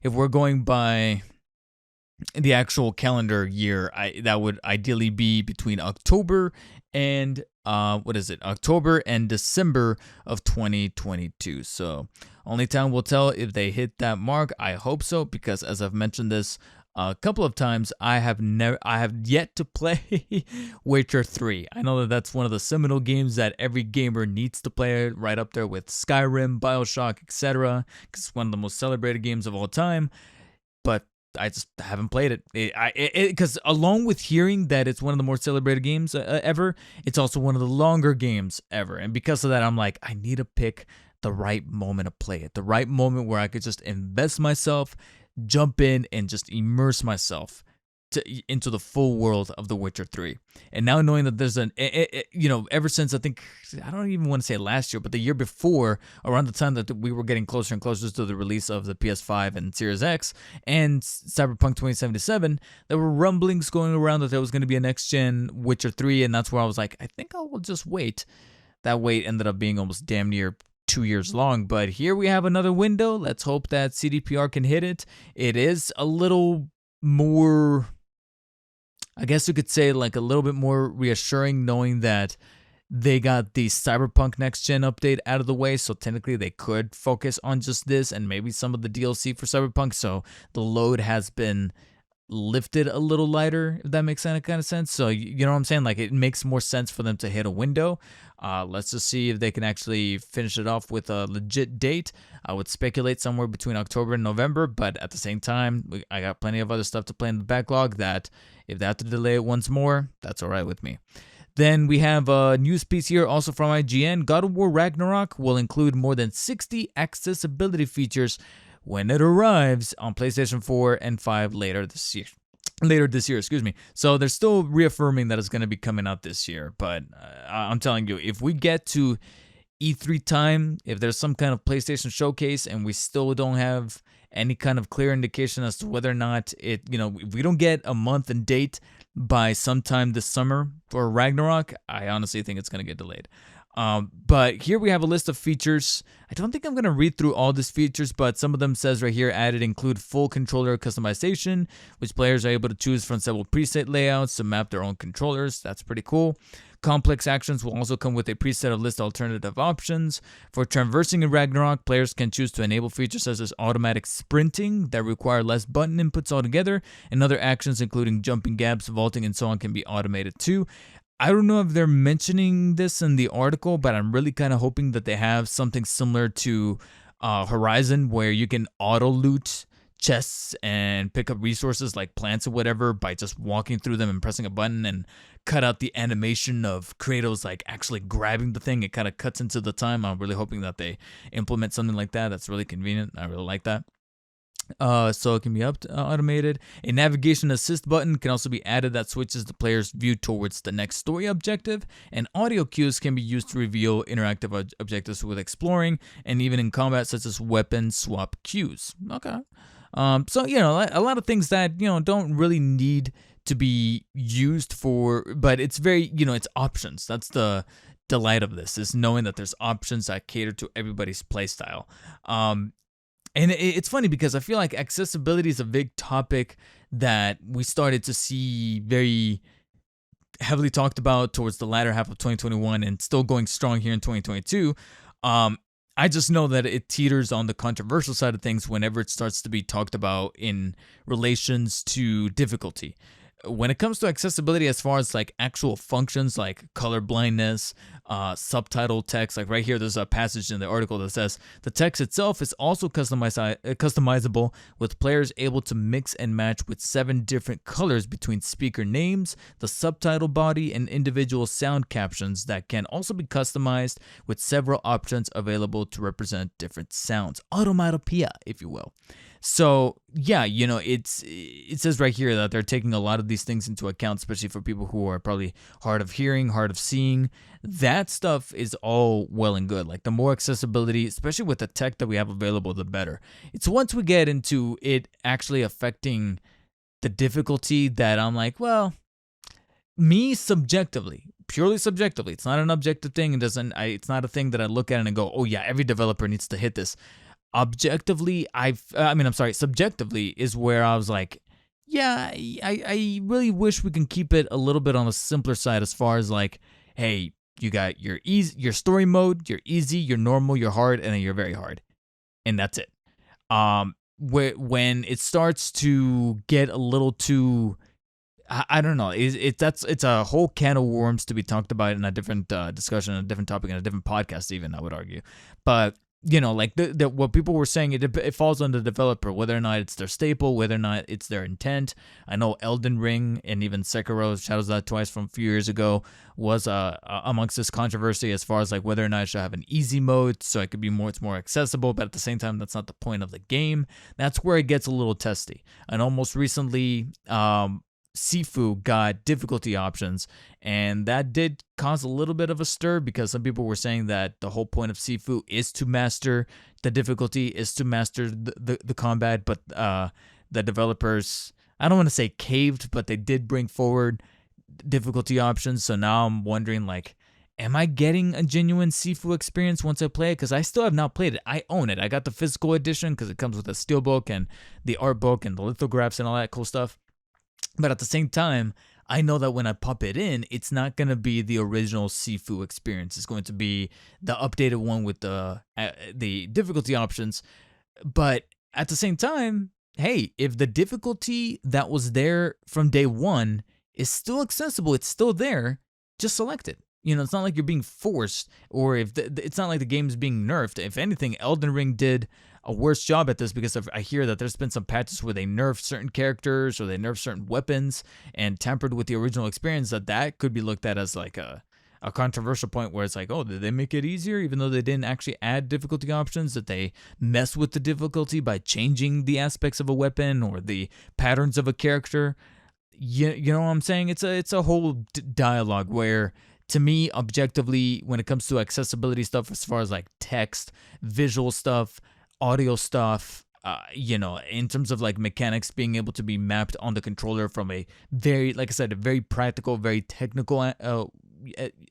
S1: if we're going by the actual calendar year, that would ideally be between October and October and December of 2022. So only time will tell if they hit that mark. I hope so, because as I've mentioned this A couple of times. I have yet to play Witcher 3. I know that that's one of the seminal games that every gamer needs to play, right up there with Skyrim, BioShock, etc. Because it's one of the most celebrated games of all time. But I just haven't played it. Because along with hearing that it's one of the more celebrated games ever, it's also one of the longer games ever. And because of that, I'm like, I need to pick the right moment to play it, the right moment where I could just invest myself, jump in, and just immerse myself into the full world of The Witcher 3. And now knowing that there's ever since I think, I don't even want to say last year, but the year before, around the time that we were getting closer and closer to the release of the PS5 and Series X and Cyberpunk 2077, there were rumblings going around that there was going to be a next-gen Witcher 3, and that's where I was like, I think I will just wait. That wait ended up being almost damn near 2 years long, but here we have another window. Let's hope that CDPR can hit it. It is a little more, I guess you could say, like a little bit more reassuring knowing that they got the Cyberpunk Next Gen update out of the way, so technically they could focus on just this and maybe some of the DLC for Cyberpunk, so the load has been lifted a little lighter, if that makes any kind of sense. So you know what I'm saying? Like, it makes more sense for them to hit a window. Let's just see if they can actually finish it off with a legit date. I would speculate somewhere between October and November, but at the same time, I got plenty of other stuff to play in the backlog that if they have to delay it once more, that's all right with me. Then we have a news piece here also from IGN. God of War Ragnarok will include more than 60 accessibility features when it arrives on PlayStation 4 and 5 later this year. So they're still reaffirming that it's going to be coming out this year. But I'm telling you, if we get to E3 time, if there's some kind of PlayStation showcase and we still don't have any kind of clear indication as to whether or not if we don't get a month and date by sometime this summer for Ragnarok, I honestly think it's going to get delayed. But here we have a list of features. I don't think I'm going to read through all these features, but some of them says right here, added include full controller customization, which players are able to choose from several preset layouts to map their own controllers. That's pretty cool. Complex actions will also come with a preset of list alternative options. For traversing in Ragnarok, players can choose to enable features such as automatic sprinting that require less button inputs altogether, and other actions including jumping gaps, vaulting, and so on can be automated too. I don't know if they're mentioning this in the article, but I'm really kind of hoping that they have something similar to Horizon, where you can auto loot chests and pick up resources like plants or whatever by just walking through them and pressing a button, and cut out the animation of Kratos like actually grabbing the thing. It kind of cuts into the time. I'm really hoping that they implement something like that. That's really convenient. I really like that. So it can be automated. A navigation assist button can also be added that switches the player's view towards the next story objective, and audio cues can be used to reveal interactive objectives with exploring, and even in combat, such as weapon swap cues. Okay. So a lot of things that don't really need to be used for, but it's very it's options. That's the delight of this, is knowing that there's options that cater to everybody's playstyle. And it's funny because I feel like accessibility is a big topic that we started to see very heavily talked about towards the latter half of 2021 and still going strong here in 2022. I just know that it teeters on the controversial side of things whenever it starts to be talked about in relations to difficulty. When it comes to accessibility, as far as like actual functions like color blindness, subtitle text, like right here, there's a passage in the article that says the text itself is also customizable, with players able to mix and match with 7 different colors between speaker names, the subtitle body, and individual sound captions that can also be customized with several options available to represent different sounds. Automatopoeia, if you will. So yeah, it says right here that they're taking a lot of these things into account, especially for people who are probably hard of hearing, hard of seeing. That stuff is all well and good. Like, the more accessibility, especially with the tech that we have available, the better. It's once we get into it actually affecting the difficulty that I'm like, well, me subjectively, purely subjectively, it's not an objective thing. It's not a thing that I look at and go, oh yeah, every developer needs to hit this. Objectively, subjectively is where I was like, yeah, I really wish we can keep it a little bit on the simpler side, as far as like, hey, you got your story mode, your easy, your normal, your hard, and then your very hard, and that's it. when it starts to get a little too, I don't know. It's a whole can of worms to be talked about in a different discussion, a different topic, in a different podcast. Even I would argue, but like what people were saying, it falls on the developer whether or not it's their staple, whether or not it's their intent. I know Elden Ring and even Sekiro, Shadows Die Twice from a few years ago, was amongst this controversy as far as like whether or not it should have an easy mode so it could be it's more accessible, but at the same time that's not the point of the game. That's where it gets a little testy. And almost recently, Sifu got difficulty options, and that did cause a little bit of a stir because some people were saying that the whole point of Sifu is to master the difficulty, is to master the combat, but the developers, I don't want to say caved, but they did bring forward difficulty options. So now I'm wondering, like, am I getting a genuine Sifu experience once I play it? Because I still have not played it. I own it. I got the physical edition because it comes with a steelbook and the art book and the lithographs and all that cool stuff. But at the same time, I know that when I pop it in, it's not going to be the original Sifu experience. It's going to be the updated one with the difficulty options. But at the same time, hey, if the difficulty that was there from day one is still accessible, it's still there, just select it. It's not like you're being forced, or if it's not like the game is being nerfed. If anything, Elden Ring did a worse job at this because I hear that there's been some patches where they nerfed certain characters or they nerfed certain weapons and tampered with the original experience. That could be looked at as like a controversial point where it's like, oh, did they make it easier even though they didn't actually add difficulty options? Did they mess with the difficulty by changing the aspects of a weapon or the patterns of a character? You know what I'm saying? It's a whole dialogue where, to me, objectively, when it comes to accessibility stuff, as far as like text, visual stuff, audio stuff, in terms of like mechanics being able to be mapped on the controller from a very, like I said, a very practical, very technical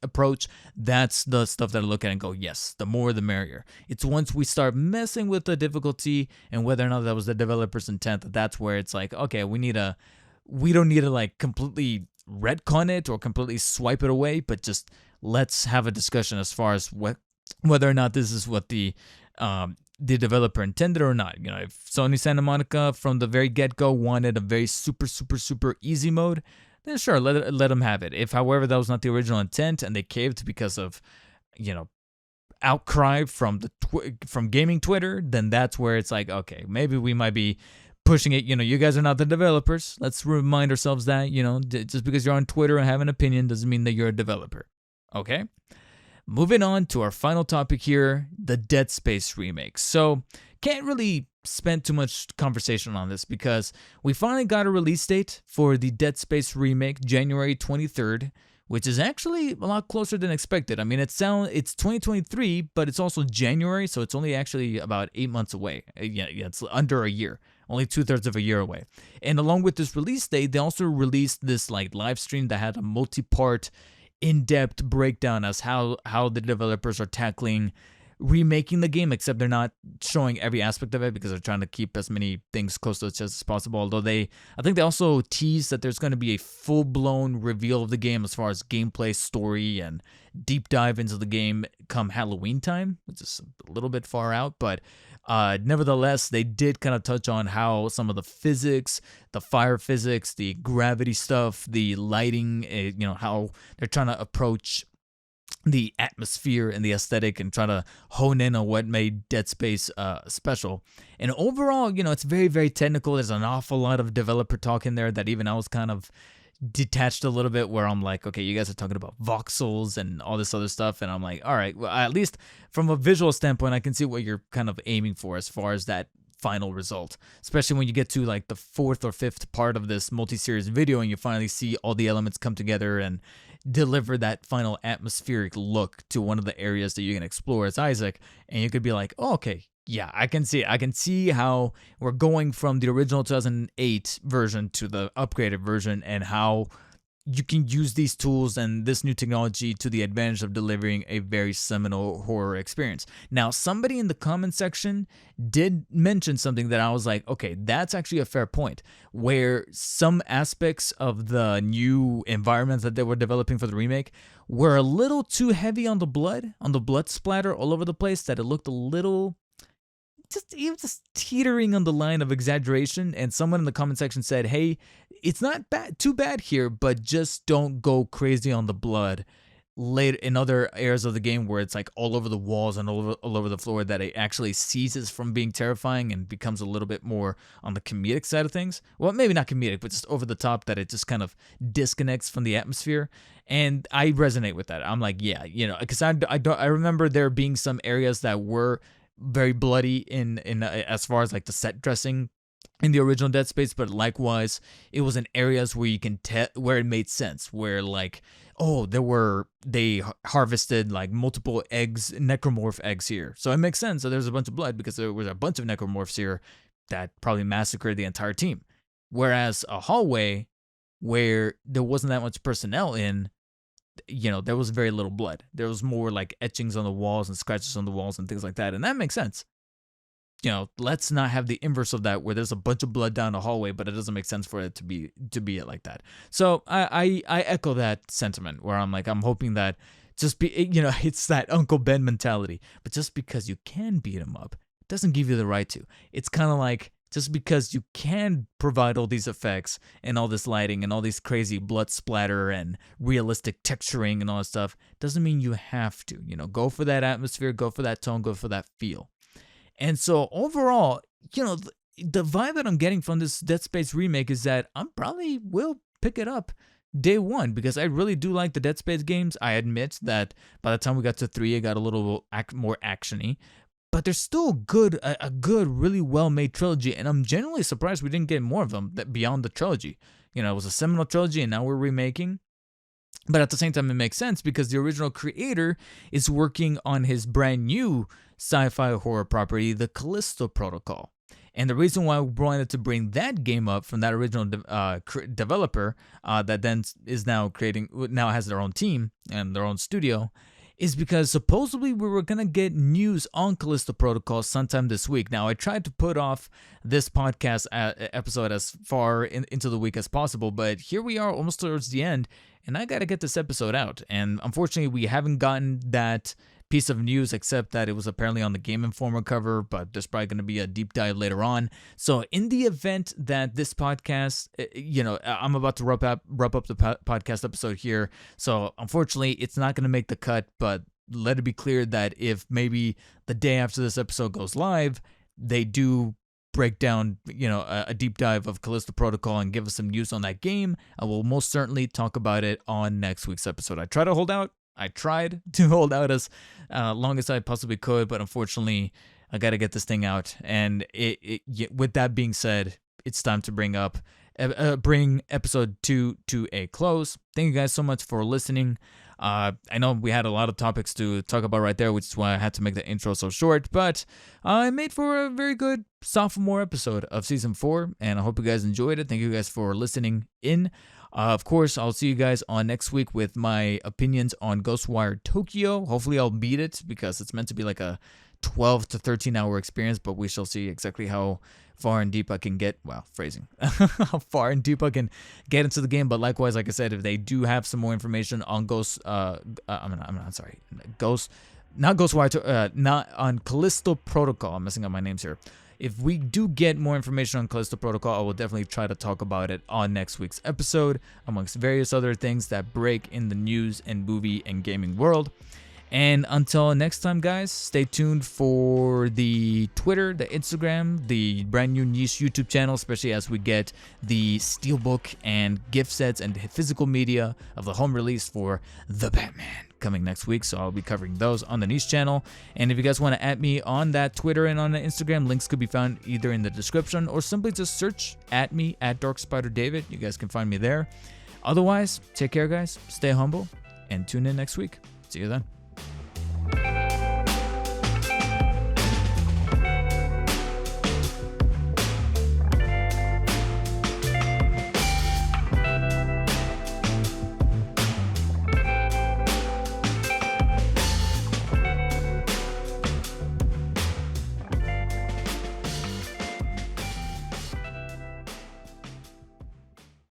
S1: approach, that's the stuff that I look at and go, yes, the more the merrier. It's once we start messing with the difficulty and whether or not that was the developer's intent, that's where it's like, okay, we don't need to like completely retcon it or completely swipe it away, but just let's have a discussion as far as whether or not this is what the developer intended or not. If Sony Santa Monica from the very get-go wanted a very super, super, super easy mode, then sure, let them have it. If, however, that was not the original intent and they caved because of, outcry from from gaming Twitter, then that's where it's like, okay, maybe we might be pushing it. You guys are not the developers. Let's remind ourselves that, just because you're on Twitter and have an opinion doesn't mean that you're a developer. Okay? Moving on to our final topic here, the Dead Space remake. So, can't really spend too much conversation on this because we finally got a release date for the Dead Space remake, January 23rd, which is actually a lot closer than expected. I mean, it's 2023, but it's also January, so it's only actually about 8 months away. Yeah, it's under a year. Only 2/3 of a year away. And along with this release date, they also released this like live stream that had a multi-part, in-depth breakdown as how the developers are tackling remaking the game, except they're not showing every aspect of it because they're trying to keep as many things close to the chest as possible. Although I think they also teased that there's going to be a full-blown reveal of the game as far as gameplay, story, and deep dive into the game come Halloween time, which is a little bit far out, but nevertheless, they did kind of touch on how some of the physics, the fire physics, the gravity stuff, the lighting, how they're trying to approach the atmosphere and the aesthetic and try to hone in on what made Dead Space special. And overall, it's very, very technical. There's an awful lot of developer talk in there that even I was kind of detached a little bit, where I'm like, okay, you guys are talking about voxels and all this other stuff, and I'm like, all right, well, at least from a visual standpoint, I can see what you're kind of aiming for as far as that final result, especially when you get to like the 4th or 5th part of this multi-series video and you finally see all the elements come together and deliver that final atmospheric look to one of the areas that you can explore as Isaac, and you could be like, oh, okay, yeah, I can see how we're going from the original 2008 version to the upgraded version, and how you can use these tools and this new technology to the advantage of delivering a very seminal horror experience. Now, somebody in the comment section did mention something that I was like, okay, that's actually a fair point, where some aspects of the new environments that they were developing for the remake were a little too heavy on the blood splatter all over the place, that it looked a little just teetering on the line of exaggeration. And someone in the comment section said, "Hey, it's not too bad here, but just don't go crazy on the blood later in other areas of the game where it's like all over the walls and all over the floor, that it actually ceases from being terrifying and becomes a little bit more on the comedic side of things. Well, maybe not comedic, but just over the top, that it just kind of disconnects from the atmosphere." And I resonate with that. I'm like, yeah, because I remember there being some areas that were very bloody in as far as like the set dressing in the original Dead Space, but likewise, it was in areas where you can where it made sense, where like, oh, they harvested like multiple eggs, necromorph eggs here, so it makes sense. So there's a bunch of blood because there was a bunch of necromorphs here that probably massacred the entire team. Whereas a hallway where there wasn't that much personnel in, there was very little blood. There was more like etchings on the walls and scratches on the walls and things like that, and that makes sense. Let's not have the inverse of that, where there's a bunch of blood down the hallway, but it doesn't make sense for it to be it like that. So I echo that sentiment, where I'm hoping that it's that Uncle Ben mentality. But just because you can beat him up doesn't give you the right to. It's kind of like, just because you can provide all these effects and all this lighting and all these crazy blood splatter and realistic texturing and all that stuff, doesn't mean you have to. Go for that atmosphere, go for that tone, go for that feel. And so overall, the vibe that I'm getting from this Dead Space remake is that I probably will pick it up day one, because I really do like the Dead Space games. I admit that by the time we got to 3, it got a little more actiony, but there's still a good, really well-made trilogy, and I'm genuinely surprised we didn't get more of them beyond the trilogy. It was a seminal trilogy, and now we're remaking. But at the same time, it makes sense because the original creator is working on his brand new sci-fi horror property, the Callisto Protocol. And the reason why we wanted to bring that game up from that original developer that then is now has their own team and their own studio, is because supposedly we were going to get news on Callisto Protocol sometime this week. Now, I tried to put off this podcast episode as far into the week as possible, but here we are almost towards the end, and I got to get this episode out. And unfortunately, we haven't gotten that piece of news, except that it was apparently on the Game Informer cover, but there's probably going to be a deep dive later on. So in the event that this podcast, I'm about to wrap up the podcast episode here, so unfortunately it's not going to make the cut, but let it be clear that if maybe the day after this episode goes live, they do break down, a deep dive of Callisto Protocol and give us some news on that game, I will most certainly talk about it on next week's episode. I tried to hold out as long as I possibly could, but unfortunately, I got to get this thing out. And with that being said, it's time to bring episode 2 to a close. Thank you guys so much for listening. I know we had a lot of topics to talk about right there, which is why I had to make the intro so short, but I made for a very good sophomore episode of Season 4, and I hope you guys enjoyed it. Thank you guys for listening in. Of course, I'll see you guys on next week with my opinions on Ghostwire Tokyo. Hopefully, I'll beat it, because it's meant to be like a 12 to 13 hour experience, but we shall see exactly how far and deep I can get. Well, phrasing. How far and deep I can get into the game. But likewise, like I said, if they do have some more information on not on Callisto Protocol. I'm messing up my names here. If we do get more information on Callisto Protocol, I will definitely try to talk about it on next week's episode, amongst various other things that break in the news and movie and gaming world. And until next time, guys, stay tuned for the Twitter, the Instagram, the brand new niche YouTube channel, especially as we get the Steelbook and gift sets and physical media of the home release for The Batman coming next week. So I'll be covering those on the niche channel. And if you guys want to add me on that Twitter and on the Instagram, links could be found either in the description or simply just search at me at DarkspiderDavid. You guys can find me there. Otherwise, take care, guys. Stay humble and tune in next week. See you then.